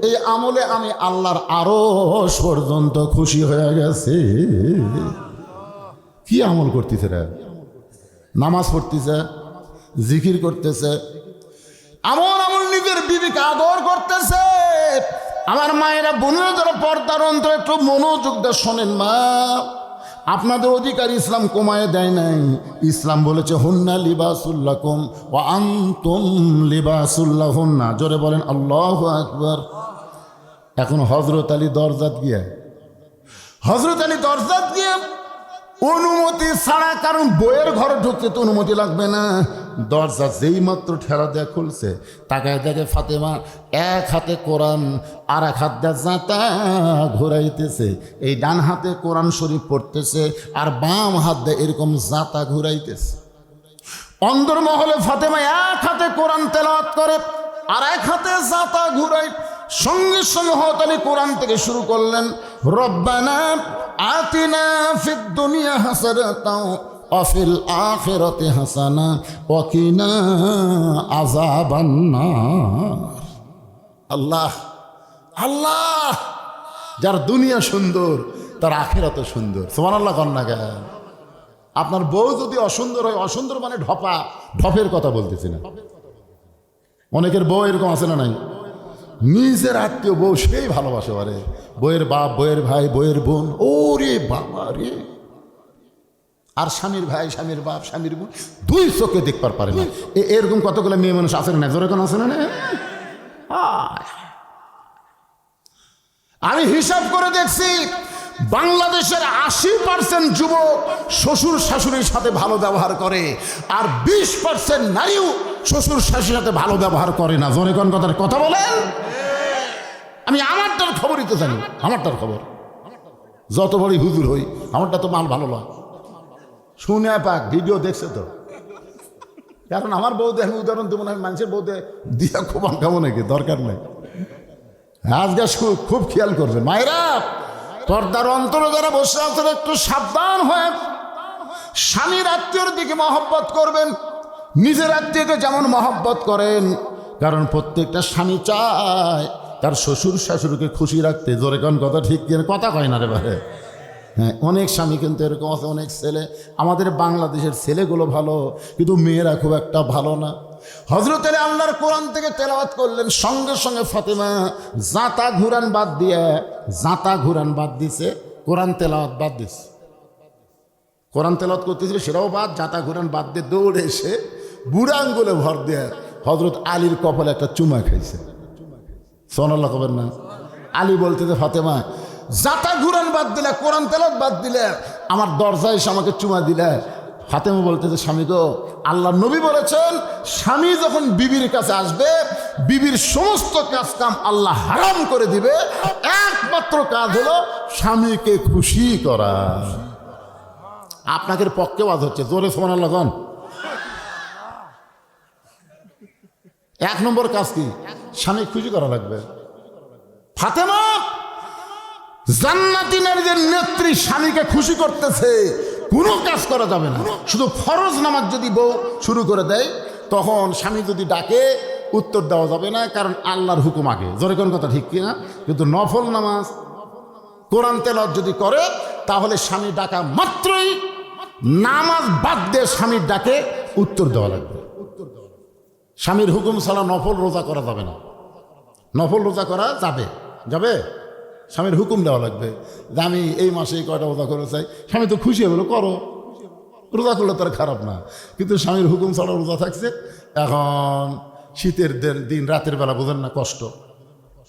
এই আমলে আমি আল্লাহর আরশ পর্যন্ত খুশি হয়ে গেছে। কি আমল করতেছে রে? নামাজ পড়তেছে, জিকির করতেছে, আমল নিজের বিবিকে আদর করতেছে। আমার মায়েরা বোনেরা যারা পর্দার অন্তরে একটু মনোযোগ দিয়ে শোনেন। মা, আপনাদের অধিকার ইসলাম কমায় দেয় নাই। ইসলাম বলেছে হুন্না লিবাসুল্লাকুম ওয়া আনতুম লিবাসুল্লাহুন্না। জোরে বলেন আল্লাহু আকবার। এখন হযরত আলী দরজাত গিয়ে অনুমতি ছাড়া, কারণ বইয়ের ঘরে ঢুকতে তো অনুমতি লাগবে না, দরজা যেই মাত্র ঠেলা দেয়া খুলছে, তাকায় দেখে ফাতেমা এক হাতে কোরআন আর এক হাত দিয়ে জাঁতা ঘুরাইতেছে। এই ডান হাতে কোরআন শরীফ পড়তেছে আর বাম হাত দিয়ে এরকম জাঁতা ঘুরাইতেছে। অন্দরমহলে ফাতেমা এক হাতে কোরআন তেলাওয়াত করে আর এক হাতে জাঁতা ঘুরাই। সঙ্গে সঙ্গে হযরত আলী কোরআন থেকে শুরু করলেন, রব্বানা আতিনা ফিদ দুনিয়া হাসানাতাও ওয়া ফিল আখিরাতি হাসানা ওয়া কিনা আযাবান নার। আল্লাহ আল্লাহ, যার দুনিয়া সুন্দর তার আখিরাতও সুন্দর। সুবহানাল্লাহ কন না কেন? আপনার বউ যদি অসুন্দর হয়, অসুন্দর মানে ঢপের কথা বলতেছি না। অনেকের বউ এরকম আছে না নাই? নিজের আত্মীয় বউ সেই ভালোবাসে, আরে বইয়ের বাপ, বইয়ের ভাই, বইয়ের বোন, ওরে বাবা রে। আর স্বামীর ভাই, স্বামীর বাপ, স্বামীর বোন 2 চোখে দেখবার পারে না। এরকম কতগুলো মেয়ে মানুষ আছে না? জোরে কোন আছে না? আমি হিসাব করে দেখছি, বাংলাদেশের 80% যুবক শ্বশুর শাশুড়ির সাথে ভালো ব্যবহার করে, আর 20% নারীও শ্বশুর শাশুড়ির সাথে ভালো ব্যবহার করে না। জোরে কোন কথা বলেন? আমি আমারটার খবরই তো জানি, আমারটার খবর। যত বড়ই হুজুর হই, আমারটা তো মাল ভালো নয়। শুনে পাক ভিডিও দেখছে তো, কারণ আমার বউদে আমি উদাহরণ দেবো না, আমি মানুষের বউদে দিয়া খুব আনকামো নাকি, দরকার নেই। আজকে খুব খেয়াল করবে মায়েরা, পর্দার অন্তরে যারা বসে আছেন একটু সাবধান হয়ে স্বামীর আত্মীয়র দিকে মহব্বত করবেন, নিজের আত্মীয়কে যেমন মহব্বত করেন। কারণ প্রত্যেকটা স্বামী চায় তার শ্বশুর শাশুড়িকে খুশি রাখতে। জোরে কোন কথা ঠিক কিনা? কথা কয় না রে ভাই। হ্যাঁ, অনেক স্বামী কিন্তু এরকম আছে, অনেক ছেলে। আমাদের বাংলাদেশের ছেলেগুলো ভালো, কিন্তু মেয়েরা খুব একটা ভালো না। হযরত আলী আল্লাহর কোরআন থেকে তেলাওয়াত করলেন, সঙ্গে সঙ্গে ফাতেমা জাতা ঘুরান বাদ দিছে, কোরআন তেলাওয়াত বাদ দিছে। কোরআন তেলাওয়াত করতেছিল সেটাও বাদ, জাতা ঘুরান বাদ দিয়ে দৌড়ে এসে বুড়া আঙ্গুলে ভর দিয়ে হযরত আলীর কপালে একটা চুমা খাইছে। সুবহানাল্লাহ কবেন না? আলী বলতেছে, ফাতেমা জাতা ঘুরান বাদ দিলে, কোরআন তেলাওয়াত বাদ দিলে, আমার দরজায় এসে আমাকে চুমা দিলে। ফাতেমা বলতেছে, স্বামী গো, আল্লাহ নবী বলেছেন স্বামী যখন বিবির কাছে আসবে, বিবির সমস্ত কাজ কাম আল্লাহ হারাম করে দিবে, একমাত্র কাজ হলো স্বামীকে খুশি করা। আপনাদের পক্ষে বাদ হচ্ছে, জোরে সুবহানাল্লাহ কোন। এক নম্বর কাজ কি? স্বামী খুশি করা লাগবে। ফাতেমা জান্নাতি নারীদের নেত্রী, স্বামীকে খুশি করতেছে, কোনো কাজ করা যাবে না। শুধু ফরজ নামাজ যদি বউ শুরু করে দেয়, তখন স্বামী যদি ডাকে উত্তর দেওয়া যাবে না, কারণ আল্লাহর হুকুম আগে। জোরে কোন কথা ঠিক কিনা? কিন্তু নফল নামাজ, কোরআন তেলাওয়াত যদি করে, তাহলে স্বামী ডাকা মাত্রই নামাজ বাদ দিয়ে স্বামীর ডাকে উত্তর দেওয়া লাগবে। স্বামীর হুকুম ছাড়া নফল রোজা করা যাবে না। নফল রোজা করা যাবে, স্বামীর হুকুম দেওয়া লাগবে যে আমি এই মাসে এই কয়টা রোজা করে চাই। স্বামী তো খুশি হলো, করো, রোজা করলে তার খারাপ না। কিন্তু স্বামীর হুকুম ছাড়া রোজা থাকছে। এখন শীতের দিন রাতের বেলা, বোঝেন না কষ্ট,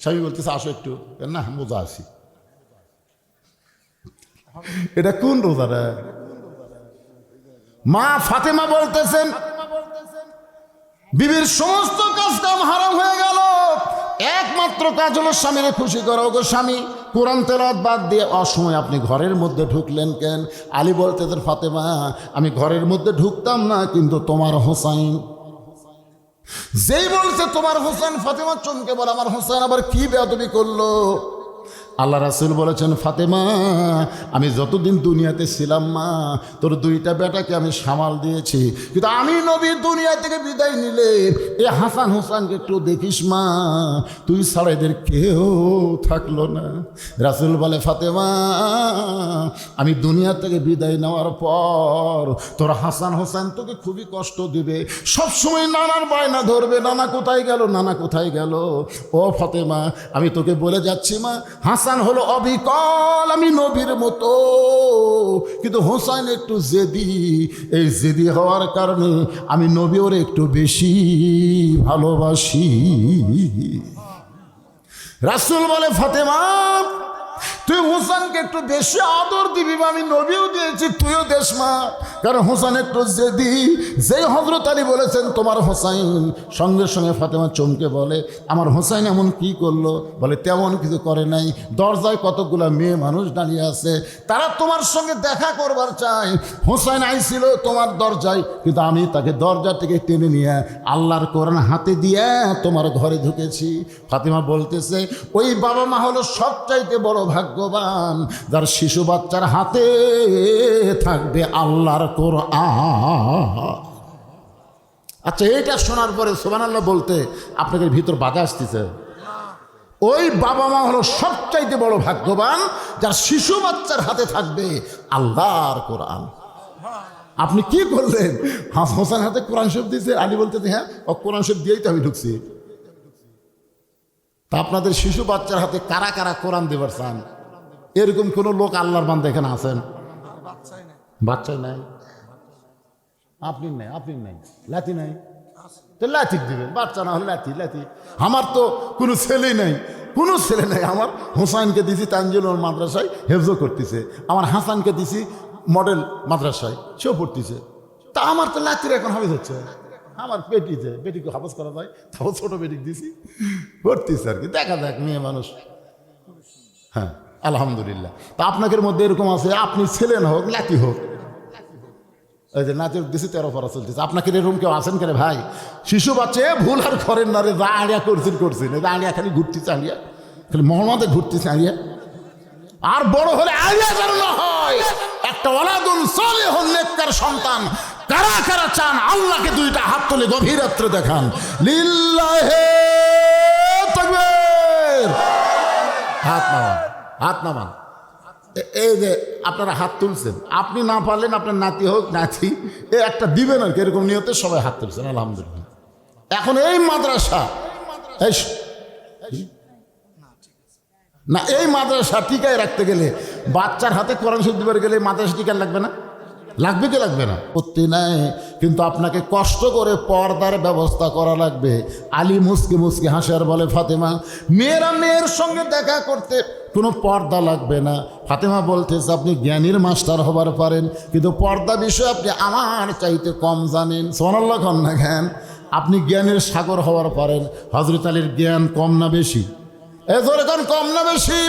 স্বামী বলতেছে আসো একটু, না বোঝা আসি। এটা কোন রোজা রে? মা ফাতেমা বলতেছেন বিবির সমস্ত কাজ কাম হারাম হয়ে গেল, একমাত্র কাজ হলো স্বামীরে খুশি করা। ওগো স্বামী, কোরআন তেলাওয়াত বাদ দিয়ে অসময় আপনি ঘরের মধ্যে ঢুকলেন কেন? আলী বলতেছেন, ফাতেমা আমি ঘরের মধ্যে ঢুকতাম না, কিন্তু তোমার হোসাইন যেই বলছে তোমার হোসেন, ফাতেমা চমকে বলে আমার হোসেন আবার কি বেয়াদবি করলো? আল্লাহ রাসূল বলেছেন, ফাতেমা আমি যতদিন দুনিয়াতে ছিলাম মা, তোর দুইটা বেটাকে আমি সামাল দিয়েছি, কিন্তু আমি নবী দুনিয়া থেকে বিদায় নিলে এ হাসান হোসেনকে একটু দেখিস মা, তুই ছাড়া এদের কেউ থাকলো না। রাসূল বলে, ফাতেমা আমি দুনিয়া থেকে বিদায় নেওয়ার পর তোর হাসান হোসেন তোকে খুবই কষ্ট দিবে, সবসময় নানার বায়না ধরবে, নানা কোথায় গেল, নানা কোথায় গেল। ও ফাতেমা আমি তোকে বলে যাচ্ছি মা, হাসান হলো অবিকল, আমি নবীর মতো, কিন্তু হোসেন একটু জেদি। এই জেদি হওয়ার কারণে আমি নবী ওরে একটু বেশি ভালোবাসি। রাসূল বলে, ফাতেমা তুই হোসেনকে একটু বেশি আদর দিবি, আমি নবীও দিয়েছি, তুইও দেশ মা, কারণ হোসেন একটু জেদি। যেই হযরত আলী বলেছেন তোমার হোসাইন, সঙ্গে সঙ্গে ফাতেমা চমকে বলে, আমার হোসাইন এমন কি করলো? বলে, তেমন কিছু করে নাই, দরজায় কতগুলা মেয়ে মানুষ দাঁড়িয়ে আছে, তারা তোমার সঙ্গে দেখা করবার চায়। হোসাইন আইছিল তোমার দরজায়, কিন্তু আমি তাকে দরজা থেকে টেনে নিয়ে আল্লাহর কোরআন হাতে দিয়ে তোমার ঘরে ঢুকেছি। ফাতেমা বলতেছে, ওই বাবা মা হলো সবচাইতে বড় ভাগ্যবান, যার শিশু বাচ্চার হাতে থাকবে আল্লাহর কোরআন। আচ্ছা, এইটা শোনার পরে সুবহানাল্লাহ বলতে আপনাদের ভিতর বাধা আসতেছে? ওই বাবা মা হলো সবচাইতে বড় ভাগ্যবান, যার শিশু বাচ্চার হাতে থাকবে আল্লাহর কোরআন। আপনি কি করলেন? হোসেন হাতে কোরআন শরীফ দিয়েছে, আলী বলতে হ্যাঁ ও কোরআন শরীফ দিয়েই তো আমি ঢুকছি। তা আপনাদের শিশু বাচ্চার হাতে কারা কারা কোরআন দেবার চান? এরকম কোন লোক আল্লাহর বান্দা এখানে আছেন? বাচ্চাই নাই, আপনি নাই, আপনি নাই, লাঠি নাই, তো লাঠি দিবেন, বাচ্চা না হলে লাঠি লাঠি। আমার তো কোনো ছেলে নাই, কোনো ছেলে নাই। আমার হোসাইনকে দিছি তানজিলুল মাদ্রাসায় হেফজ করতেছে, আমার হাসানকে দিছি মডেল মাদ্রাসায়, সেও পড়তেছে। তা আমার তো লাঠির এখন হাফেজ হচ্ছে। আমার বেটিতে, বেটিকে হাফেজ করা যায়, তাও ছোট বেটিকে দিছি, পড়তেছে আর কি। দেখা যাক, মেয়ে মানুষ। হ্যাঁ আলহামদুলিল্লাহ। তা আপনাদের মধ্যে এরকম আছে, আপনি ছেলে না হোক লাঠি হোক, এই যে নাচের দিছি 13 পারা চলতেছে, আপনাকে এরকম কেউ আছেন কেন ভাই? শিশু বাচ্চা ভুল আর করেন না রে, যা আড়িয়া করছেন, এই যে আড়িয়া খালি ঘুরতেছে, আড়িয়া খালি মোহাম্মদে ঘুরতেছে আলিয়া। আর বড় হলে আলিয়া যেন না হয়, একটা ওয়ালাদুন সালিহুন নেককার সন্তান। কারা কারা চান আল্লাহকে দুইটা হাত তুলে গভীর রাত্রে দেখান, লিল্লাহে তাকবীর। হাত নামান, হাত নামান। এই যে আপনারা হাত তুলছেন, আপনি না পারলেন আপনার নাতি হোক নাতি এ একটা দিবেন আর কি, এরকম নিয়তে সবাই হাত তুলছেন, আলহামদুলিল্লাহ। এখন এই মাদ্রাসা না, এই মাদ্রাসা টিকায় রাখতে গেলে, বাচ্চার হাতে কোরআন শরীফ দিবার গেলে মাদ্রাসা টিকা লাগবে না? লাগবে কি লাগবে না? করতে নাই, কিন্তু আপনাকে কষ্ট করে পর্দার ব্যবস্থা করা লাগবে। আলী মুসকি মুসকি হাসে আর বলে, ফাতেমা মেয়েরা মেয়ের সঙ্গে দেখা করতে কোনো পর্দা লাগবে না। ফাতেমা বলতেছে, আপনি জ্ঞানীর মাস্টার হবার পারেন, কিন্তু পর্দা বিষয়ে আপনি আমার চাইতে কম জানেন। সুবহানাল্লাহ কন না জ্ঞান, আপনি জ্ঞানের সাগর হওয়ার পারেন। হযরত আলীর জ্ঞান কম না বেশি? এখন কম না বেশি?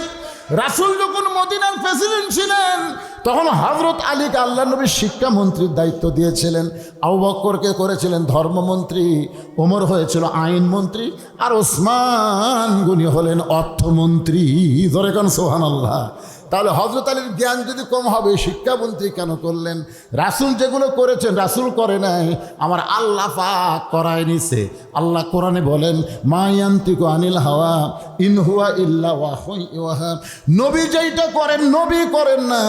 রাসূল যখন মদিনার প্রেসিডেন্ট ছিলেন, তখন হযরত আলীকে আল্লাহ নবী শিক্ষামন্ত্রীর দায়িত্ব দিয়েছিলেন। আবু বকরকে করেছিলেন ধর্মমন্ত্রী, ওমর হয়েছিল আইনমন্ত্রী, আর ওসমান গনি হলেন অর্থমন্ত্রী। ধরে কেন সুবহানাল্লাহ। তাহলে হযরত আলীর জ্ঞান যদি কম হবে, শিক্ষামন্ত্রী কেন করলেন? রাসূল যেগুলো করেছেন রাসূল করে নাই, আমার আল্লাহ পাক করায় নিছে। আল্লাহ কোরআনে বলেন, মা ইয়ান্তিকু আনিল হাওয়া ইন হুয়া ইল্লা ওয়াহয়ুন ইউহা। নবী যেইটা করেন নবী করেন না,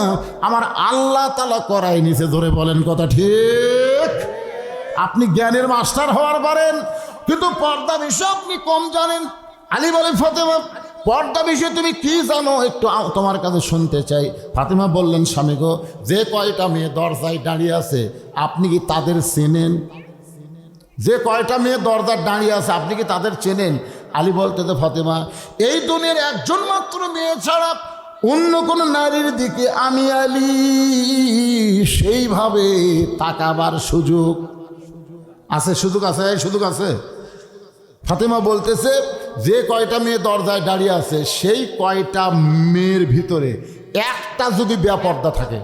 আমার আল্লাহ তাআলা করায় নিছে। ধরে বলেন কথা ঠিক? আপনি জ্ঞানের মাস্টার হওয়ার পারেন, কিন্তু পর্দা বিষয়ে আপনি কম জানেন। আলী বলেন, ফাতেমা পর্দা বিষয়ে তুমি কি জানো একটু তোমার কাছে শুনতে চাই। ফাতেমা বললেন, স্বামী গো, যে কয়টা মেয়ে দরজায় দাঁড়িয়ে আছে আপনি কি তাদের চেনেন? যে কয়টা মেয়ে দরজায় দাঁড়িয়ে আছে আপনি কি তাদের চেনেন? আলী বলতে, তো ফাতেমা, এই দুনিয়ার একজন মাত্র মেয়ে ছাড়া অন্য কোন নারীর দিকে আমি আলী সেইভাবে তাকাবার সুযোগ আছে? সুযোগ আছে? সুযোগ আছে? ফাতেমা বলতেছে, যে কয়টা মেয়ে দরজায় দাঁড়িয়ে আছে সেই কয়টা মেয়ের ভিতরে একটা যদি বেপর্দা থাকে,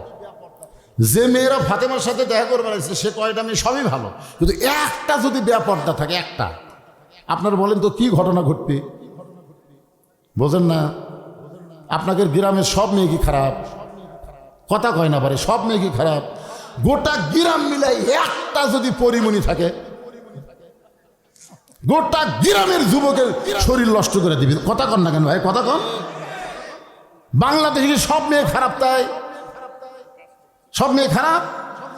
যে মেয়েরা ফাতেমার সাথে দেখা করে বেড়াচ্ছে সে কয়টা মেয়ে সবই ভালো, কিন্তু একটা যদি বেপর্দা থাকে, একটা, আপনারা বলেন তো কি ঘটনা ঘটবে? বোঝেন না? আপনাদের গ্রামের সব মেয়ে কি খারাপ? কথা কয় না পারে, সব মেয়ে কি খারাপ? গোটা গ্রাম মিলাই একটা যদি পরিমণি থাকে, গোটা গ্রামের যুবকের শরীর নষ্ট করে দিবে। কথা কন না কেন ভাই? কথা কন। বাংলাদেশে সব মেয়ে খারাপ? তাই সব মেয়ে খারাপ?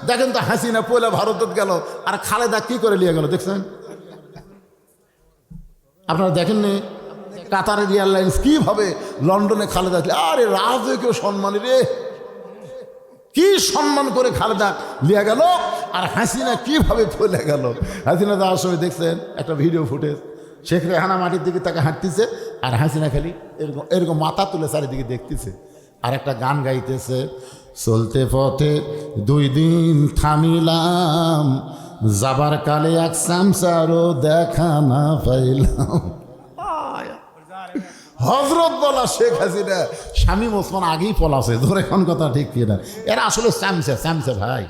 দেখেন তো, হাসিনা পয়লা ভারত গেল আর খালেদা কি করে নিয়ে গেল দেখছেন? আপনারা দেখেননি কাতার এয়ারলাইন্স কিভাবে লন্ডনে খালেদা, আরে রাজকীয় সম্মানী রে, কি সম্মান করে খালেদা লিয়ে গেল, আর হাসিনা কিভাবে ফলে গেল। হাসিনা যাওয়ার সময় দেখছেন একটা ভিডিও ফুটেজ, শেখ রেহানা মাটির দিকে তাকে হাঁটতেছে আর হাসিনা খালি এরকম এরকম মাথা তুলে চারিদিকে দেখতেছে, আর একটা গান গাইতেছে, চলতে পথে 2 দিন থামিলাম, যাবার কালে এক সামসারও দেখা না পাইলাম। হজরত বলা শেখ হাসিনা শামীম ওসমান আগেই পলাছে। ধরে এখন কথা ঠিক কিনা? এরা আসলে স্যামসা ভাই।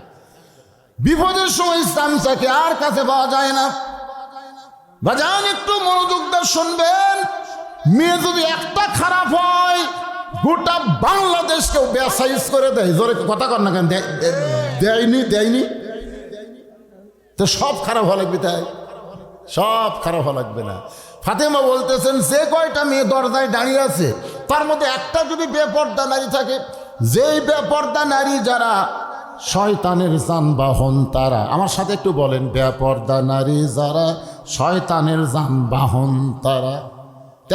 বিপদের সময় স্যামসাকে আর কাছে পাওয়া যায় না। বাজান একটু মনোযোগ দিয়ে শুনবেন, মেয়ে যদি একটা খারাপ হয় গোটা বাংলাদেশকেও বেসাইজ করে দেয়। জোরে কথা কর না কেন? দেয়নি তো সব খারাপ হওয়া লাগবে? তাই সব খারাপ হওয়া লাগবে না। ফাতেমা বলতেছেন, যে কয়টা মেয়ে দরজায় দাঁড়িয়ে আছে তার মধ্যে একটা যদি বেপর্দা নারী থাকে, যেই বেপর্দা নারী যারা শয়তানের যানবাহন তারা। আমার সাথে একটু বলেন, বেপর্দা নারী যারা শয়তানের যানবাহন তারা।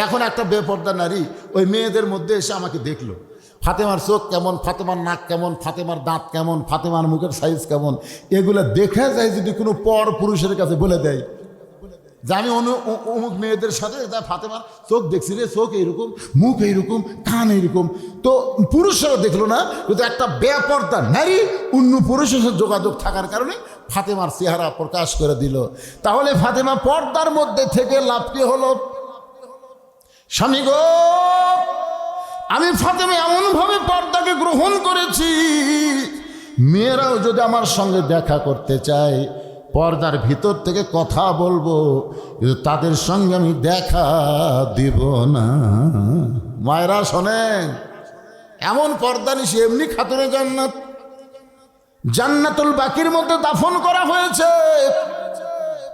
এখন একটা বেপর্দা নারী ওই মেয়েদের মধ্যে এসে আমাকে দেখলো, ফাতেমার চোখ কেমন, ফাতেমার নাক কেমন, ফাতেমার দাঁত কেমন, ফাতেমার মুখের সাইজ কেমন, এগুলো দেখা যায় যদি কোনো পর পুরুষের কাছে বলে দেয় যে আমি অমুক মেয়েদের সাথে ফাতেমার চোখ দেখছি রে, চোখ এইরকম, মুখ এইরকম, কান এইরকম, তো পুরুষরা দেখলো না, কিন্তু একটা বেপর্দা নারী অন্য পুরুষের সাথে যোগাযোগ থাকার কারণে ফাতেমার চেহারা প্রকাশ করে দিল। তাহলে ফাতেমা পর্দার মধ্যে থেকে লাভ কি হলো? স্বামী গো, আমি ফাতেমা এমনভাবে পর্দাকে গ্রহণ করেছি, মেয়েরাও যদি আমার সঙ্গে দেখা করতে চায় পর্দার ভিতর থেকে কথা বলবো, কিন্তু তাদের সঙ্গে আমি দেখা দিব না। মায়েরা শোনেন, এমন পর্দা নিশি এমনি খাতুনে জান্নাত, জান্নাতুল বাকির মধ্যে দাফন করা হয়েছে।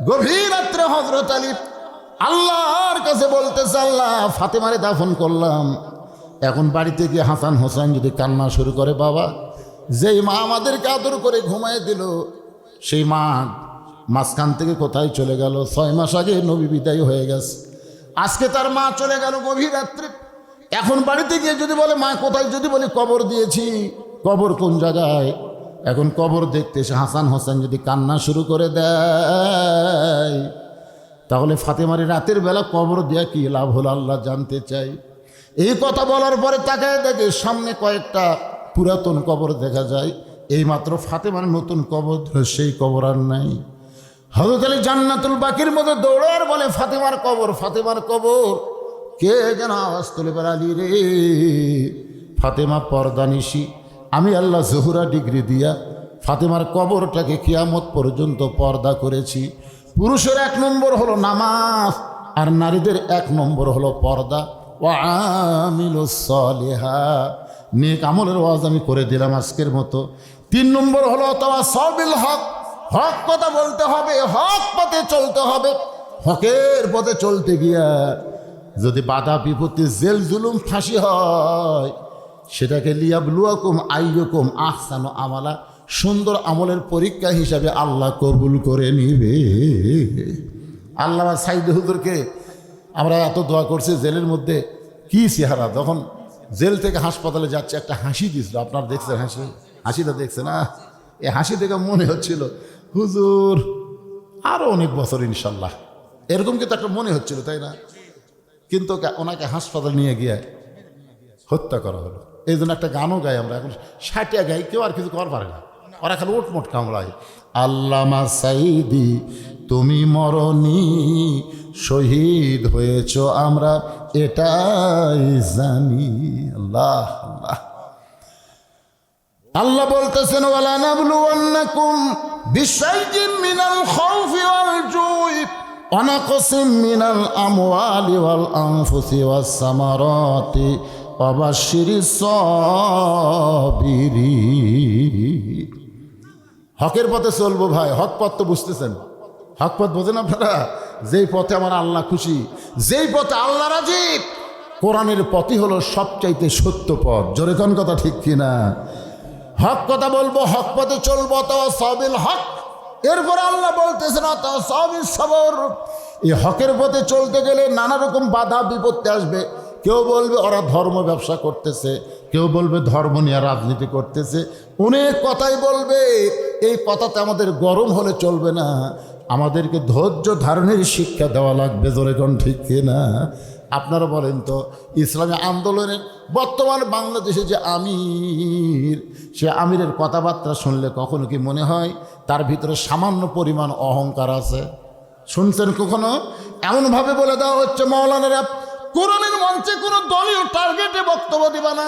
গভীর রাত্রে হযরত আলী আল্লাহর কাছে বলতেছে, আল্লাহ ফাতেমারে দাফন করলাম, এখন বাড়িতে গিয়ে হাসান হোসেন যদি কান্না শুরু করে, বাবা যেই মা আমাদেরকে আদর করে ঘুমায় দিল, সেই মা মাঝখান থেকে কোথায় চলে গেল? 6 মাস আগে নবী বিদায় হয়ে গেছে, আজকে তার মা চলে গেল গভীর রাত্রে। এখন বাড়িতে গিয়ে যদি বলে মা কোথায়, যদি বলি কবর দিয়েছি, কবর কোন জায়গায়, এখন কবর দেখতে এসে হাসান হোসেন যদি কান্না শুরু করে দেয়, তাহলে ফাতেমারে রাতের বেলা কবর দেয়া কি লাভ হলো আল্লাহ জানতে চাই। এই কথা বলার পরে তাকায় দেখে সামনে কয়েকটা পুরাতন কবর দেখা যায়। এইমাত্র ফাতেমার নতুন কবর, সেই কবর আর নাই। হযরত আলী জান্নাতুল বাকির মধ্যে দৌড়ার বলে, ফাতেমার কবর, ফাতেমার কবর। কে যেন আওয়াজ তুলে বের, আলী রে, ফাতেমা পর্দা নিশি, আমি আল্লাহ জহুরা ডিগ্রি দিয়া ফাতেমার কবরটাকে কিয়ামত পর্যন্ত পর্দা করেছি। পুরুষের 1 নম্বর হলো নামাজ, আর নারীদের 1 নম্বর হলো পর্দা। ওয়া আমিলুস সালিহা, নেক আমলের ওয়াজ আমি করে দিলাম আজকের মতো। 3 নম্বর হলো তাওয়াসবিল হক, হক কথা বলতে হবে, হক পথে চলতে হবে। হকের পথে চলতে গিয়া যদি বাধা বিপত্তি, জেল জুলুম, ফাঁসি হয়, সেটাকে লিয়াবলুয়াকুম আইয়ুকুম আহসানু আমালা, সুন্দর আমলের পরীক্ষা হিসাবে আল্লাহ কবুল করে নিবে। আল্লাহ সাইদ হুজুরকে আমরা এত দোয়া করছি, জেলের মধ্যে কি চেহারা, যখন জেল থেকে হাসপাতালে যাচ্ছে একটা হাসি দিয়েছিল, আপনারা দেখছেন হাসিটা দেখছে না? এই হাসি দেখে মনে হচ্ছিল হুজুর আরও অনেক বছর ইনশাল্লাহ, এরকম কিন্তু একটা মনে হচ্ছিল, তাই না? কিন্তু ওনাকে হাসপাতাল নিয়ে গিয়ে হত্যা করা হলো। এই জন্য একটা গানও গাই আমরা, এখন 60 গাই, কেউ আর কিছু কর পারে না, ওরা খালি ওটমোট কামড়ায়। আল্লামা সাইদি তুমি মরনি, শহীদ হয়েছ আমরা এটাই জানি। আল্লাহ আল্লাহ আল্লাহ বলতেছেন, ওয়ালা নাবলুওয়ান্নাকুম বিশাইইন মিনাল খাউফি ওয়াল জুই ওয়া নাকসিম মিনাল আমওয়ালি ওয়াল আনফুসি ওয়াস সামারাতি ওয়া বাশশিরিস সাবিরিন। হকের পথে চলবো ভাই, হক পথ তো বুঝতেছেন, হক পথ বোঝেন আপনারা? যেই পথে আমার আল্লাহ খুশি, যেই পথে আল্লাহ রাজি, কোরআনের পথই হলো সবচাইতে সত্য পথ। জোরে কোন কথা ঠিক কিনা? হক কথা বলবো, হক পথে চলবো, তাওয়াসবিল হক। এরপর আল্লাহ বলতেছেন তাওয়াসবিস সবর। এই হকের পথে চলতে গেলে নানা রকম বাধা বিপত্তি আসবে। কেউ বলবে ওরা ধর্ম ব্যবসা করতেছে, কেউ বলবে ধর্ম নিয়ে রাজনীতি করতেছে, অনেক কথাই বলবে। এই কথাতে আমাদের গরম হলে চলবে না, আমাদেরকে ধৈর্য ধারণের শিক্ষা দেওয়া লাগবে। জোরে কোন ঠিক কিনা? আপনারা বলেন তো, ইসলামী আন্দোলনের বর্তমান বাংলাদেশে যে আমির, সে আমিরের কথাবার্তা শুনলে কখনো কি মনে হয় তার ভিতরে সামান্য পরিমাণ অহংকার আছে? শুনছেন কখনো? এমনভাবে বলে দেওয়া হচ্ছে মৌলানারা, কোরআনের মঞ্চে কোনো দলীয় টার্গেটে বক্তব্য দিবা না,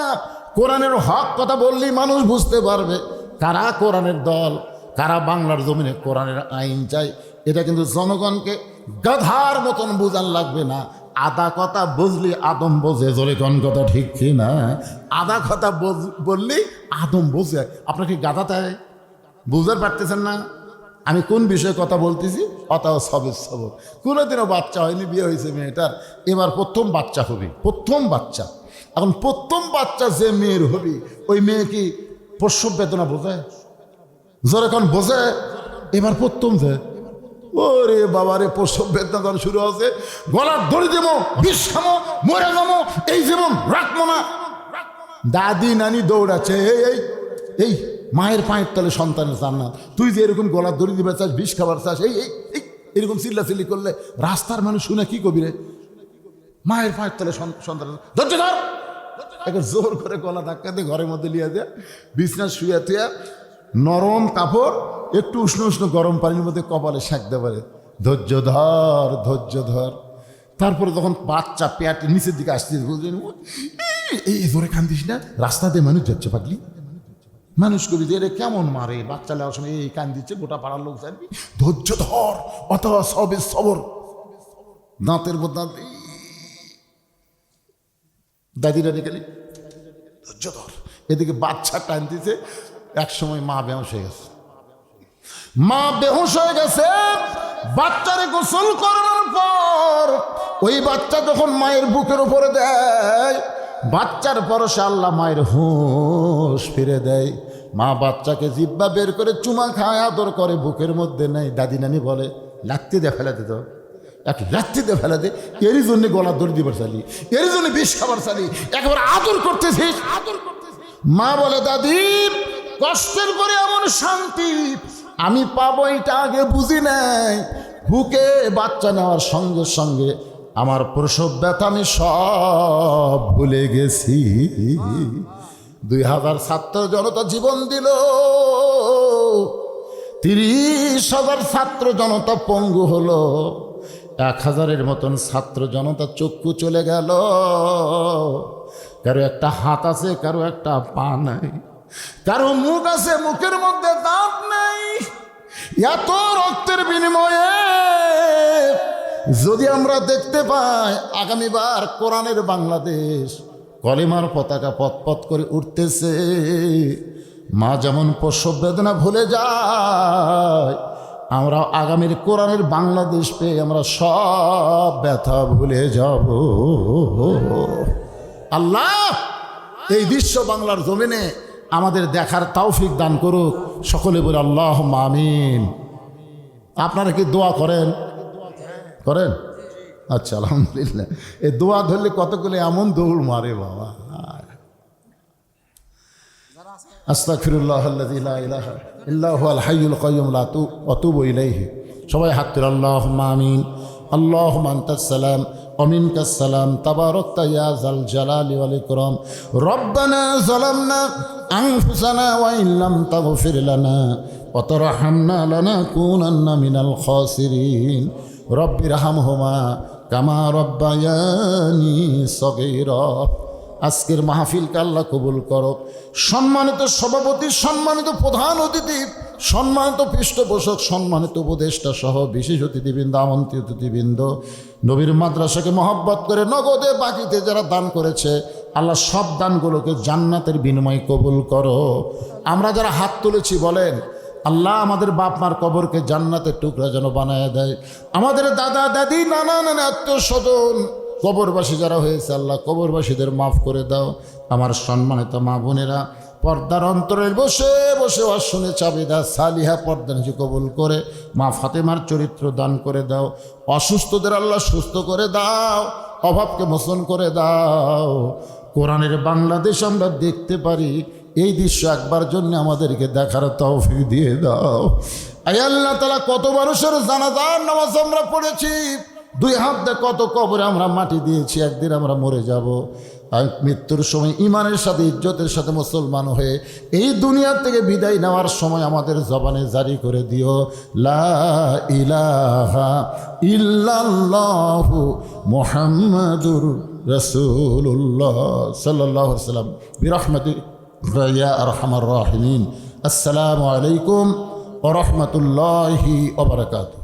কোরআনের হক কথা বললেই মানুষ বুঝতে পারবে কারা কোরআনের দল, কারা বাংলার জমিনে কোরআনের আইন চাই। এটা কিন্তু জনগণকে গাধার মতন বোঝান লাগবে না। আধা কথা বুঝলি আদম বোঝে। জোরে কোন কথা ঠিক কি না? আধা কথা বললি আদম বোঝে। আপনাকে গাধা তাই বুঝতে পারতেছেন না আমি কোন বিষয়ে কথা বলতেছি? অতাও সবের সবর। কোনোদিনও বাচ্চা হয়নি, বিয়ে হয়েছে মেয়েটার, এবার প্রথম বাচ্চা হবে, প্রথম বাচ্চা। এখন প্রথম বাচ্চা যে মেয়ের হবে, ওই মেয়ে কি প্রসব বেদনা বোঝে? জোরে কোন বোঝে? এবার প্রথম যে ওরে বাবারে প্রসব বেদনা যখন শুরু হচ্ছে, গলার দড়ি দেবো, বিষ খামো, মরে যাবো, এই জীবন রাখবো না। দাদি নানি দৌড়াচ্ছে, এই এই মায়ের পায়ের তলে সন্তানের জান্নাত। তুই যে এরকম গলার দড়ি দিবে চাস, বিষ খাবার চাস, এই এই এরকম চিল্লাচিল্লি করলে রাস্তার মানুষ শুনে কি কবি রে? মায়ের পায়ের তলে সন্তান, ধৈর্য ধর। একে জোর করে গলা ধাক্কা দিয়ে ঘরের মধ্যে লিয়ে দেয়া, বিছনা শুয়ে থুয়া, নরম কাপড় একটু উষ্ণ উষ্ণ গরম পানির মধ্যে কপালে সেঁকতে পারে। ধৈর্য ধর, ধৈর্য ধর। তারপরে যখন বাচ্চা পেট নিচের দিকে আসতে, এই জোরে কান্দিস না, রাস্তাতে মানুষ যাচ্ছে পাগলি, মানুষ কবি এরে কেমন মারে, বাচ্চা লেওয়ার সময় এই কান দিচ্ছে, গোটা পাড়ার লোক জানবি, ধৈর্য ধর, অথবা সবে সবর, দাঁতের দাঁত দাদিরা নিকালি ধৈর্য ধর। এদিকে বাচ্চা টান দিচ্ছে, এক সময় মা বেহুশ হয়ে গেছে। মা বেহুশ হয়ে গেছে, বাচ্চারে গোসল করানোর পর ওই বাচ্চা যখন মায়ের বুকের উপরে দেয়, বাচ্চার পরশে আল্লাহ মায়ের হুঁশ ফিরে দেয়। মা বাচ্চাকে জিব্বা বের করে চুমা খায়, আদর করে, বুকের মধ্যে নেয়। দাদি নানি বলে লাত্তি দিয়ে ফেলে দিত, এক লাত্তি দিয়ে ফেলে দে, এরই জন্য গলা দড়ি দিবার চালি, এরই জন্য বিষ খাবার চালি, একেবারে আদর করতেছিস। মা বলে দাদি কষ্টের পরে এমন শান্তি আমি পাবো এটা আগে বুঝি নাই। বুকে বাচ্চা নেওয়ার সঙ্গে সঙ্গে আমার প্রসব ব্যথা আমি সব ভুলে গেছি। 2000 ছাত্র জনতা জীবন দিল, 30,000 ছাত্র জনতা পঙ্গু হলো, 1000-এর মতন ছাত্র জনতা চক্ষু চলে গেল। কারো একটা হাত আছে, কারো একটা পা নাই, কারো মুখ আছে, মুখের মধ্যে দাঁত নাই। এত রক্তের বিনিময়ে যদি আমরা দেখতে পাই আগামীবার কোরআনের বাংলাদেশ, কলেমার পতাকা পথ করে উঠতেছে, মা যেমন প্রসব বেদনা ভুলে যায়, আমরা আগামীর কোরআনের বাংলাদেশ পেয়ে আমরা সব ব্যথা ভুলে যাব। আল্লাহ এই দৃশ্য বাংলার জমিনে আমাদের দেখার তৌফিক দান করুক। সকলে বলে আল্লাহুম্মা আমিন। আপনারা কি দোয়া করেন? করেন? আচ্ছা, আলহামদুলিল্লাহ। এই দোয়া ধরলে কতগুলো এমন দৌড় মারে বাবা। আস্তাগফিরুল্লাহাল্লাযী লা ইলাহা ইল্লা হুয়াল হাইয়ুল কাইয়্যুম লা আতুবু ইলাইহি। সবাই হাত তুলে আল্লাহুম্মা আমিন। আল্লাহুম্মা আনতাস সালাম ওয়া মিনকাস সালাম তাবারাকতা ইয়া যাল জালালি ওয়াল ইকরাম। রব্বানা যালামনা আনফুসানা ওয়া ইল্লাম তাগফির লানা ওয়া তারহামনা লানাকুনান্না মিনাল খাসিরিন। রব্বিরহামহুমা কামা রব্বায়ানি সগীরা। আজকের মাহফিলকে আল্লাহ কবুল করো। সম্মানিত সভাপতি, সম্মানিত প্রধান অতিথি, সম্মানিত পৃষ্ঠপোষক, সম্মানিত উপদেষ্টা সহ বিশেষ অতিথিবৃন্দ, আমন্ত্রিত অতিথিবৃন্দ, নবীর মাদ্রাসাকে মহব্বত করে নগদে বাকিতে যারা দান করেছে, আল্লাহ সব দানগুলোকে জান্নাতের বিনিময়ে কবুল করো। আমরা যারা হাত তুলেছি বলেন আল্লাহ আমাদের বাপ মার কবরকে জান্নাতের টুকরা যেন বানায় দেয়। আমাদের দাদা দাদি, নানা নানা, আত্মীয় স্বজন কবরবাসী যারা হয়েছে আল্লাহ কবরবাসীদের মাফ করে দাও। আমার সম্মানিত মা বোনেরা পর্দার অন্তরে বসে বসে শুনে চাবিদা সালিহা পর্দানিজি কবুল করে মা ফাতেমার চরিত্র দান করে দাও। অসুস্থদের আল্লাহ সুস্থ করে দাও, অভাবকে মোচন করে দাও। কোরআনের বাংলাদেশ আমরা দেখতে পারি, এই দৃশ্য একবার জন্য আমাদেরকে দেখার তৌফিক দিয়ে দাও। আয় আল্লাহ তাআলা, কত মানুষের জানাজার নামাজ আমরা পড়েছি, 2 হাত দিয়ে কত কবরে আমরা মাটি দিয়েছি। একদিন আমরা মরে যাব, আর মৃত্যুর সময় ইমানের সাথে ইজ্জতের সাথে মুসলমান হয়ে এই দুনিয়া থেকে বিদায় নেওয়ার সময় আমাদের জবানে জারি করে দিও লা ইলাহা ইল্লাল্লাহু মুহাম্মাদুর রাসূলুল্লাহ সাল্লাল্লাহু আলাইহি ওয়াসাল্লাম বিরহমাতিকা ইয়া আরহামার রাহিমিন। আসসালামু আলাইকুম ওয়া রাহমাতুল্লাহি ওয়া বারাকাতুহু।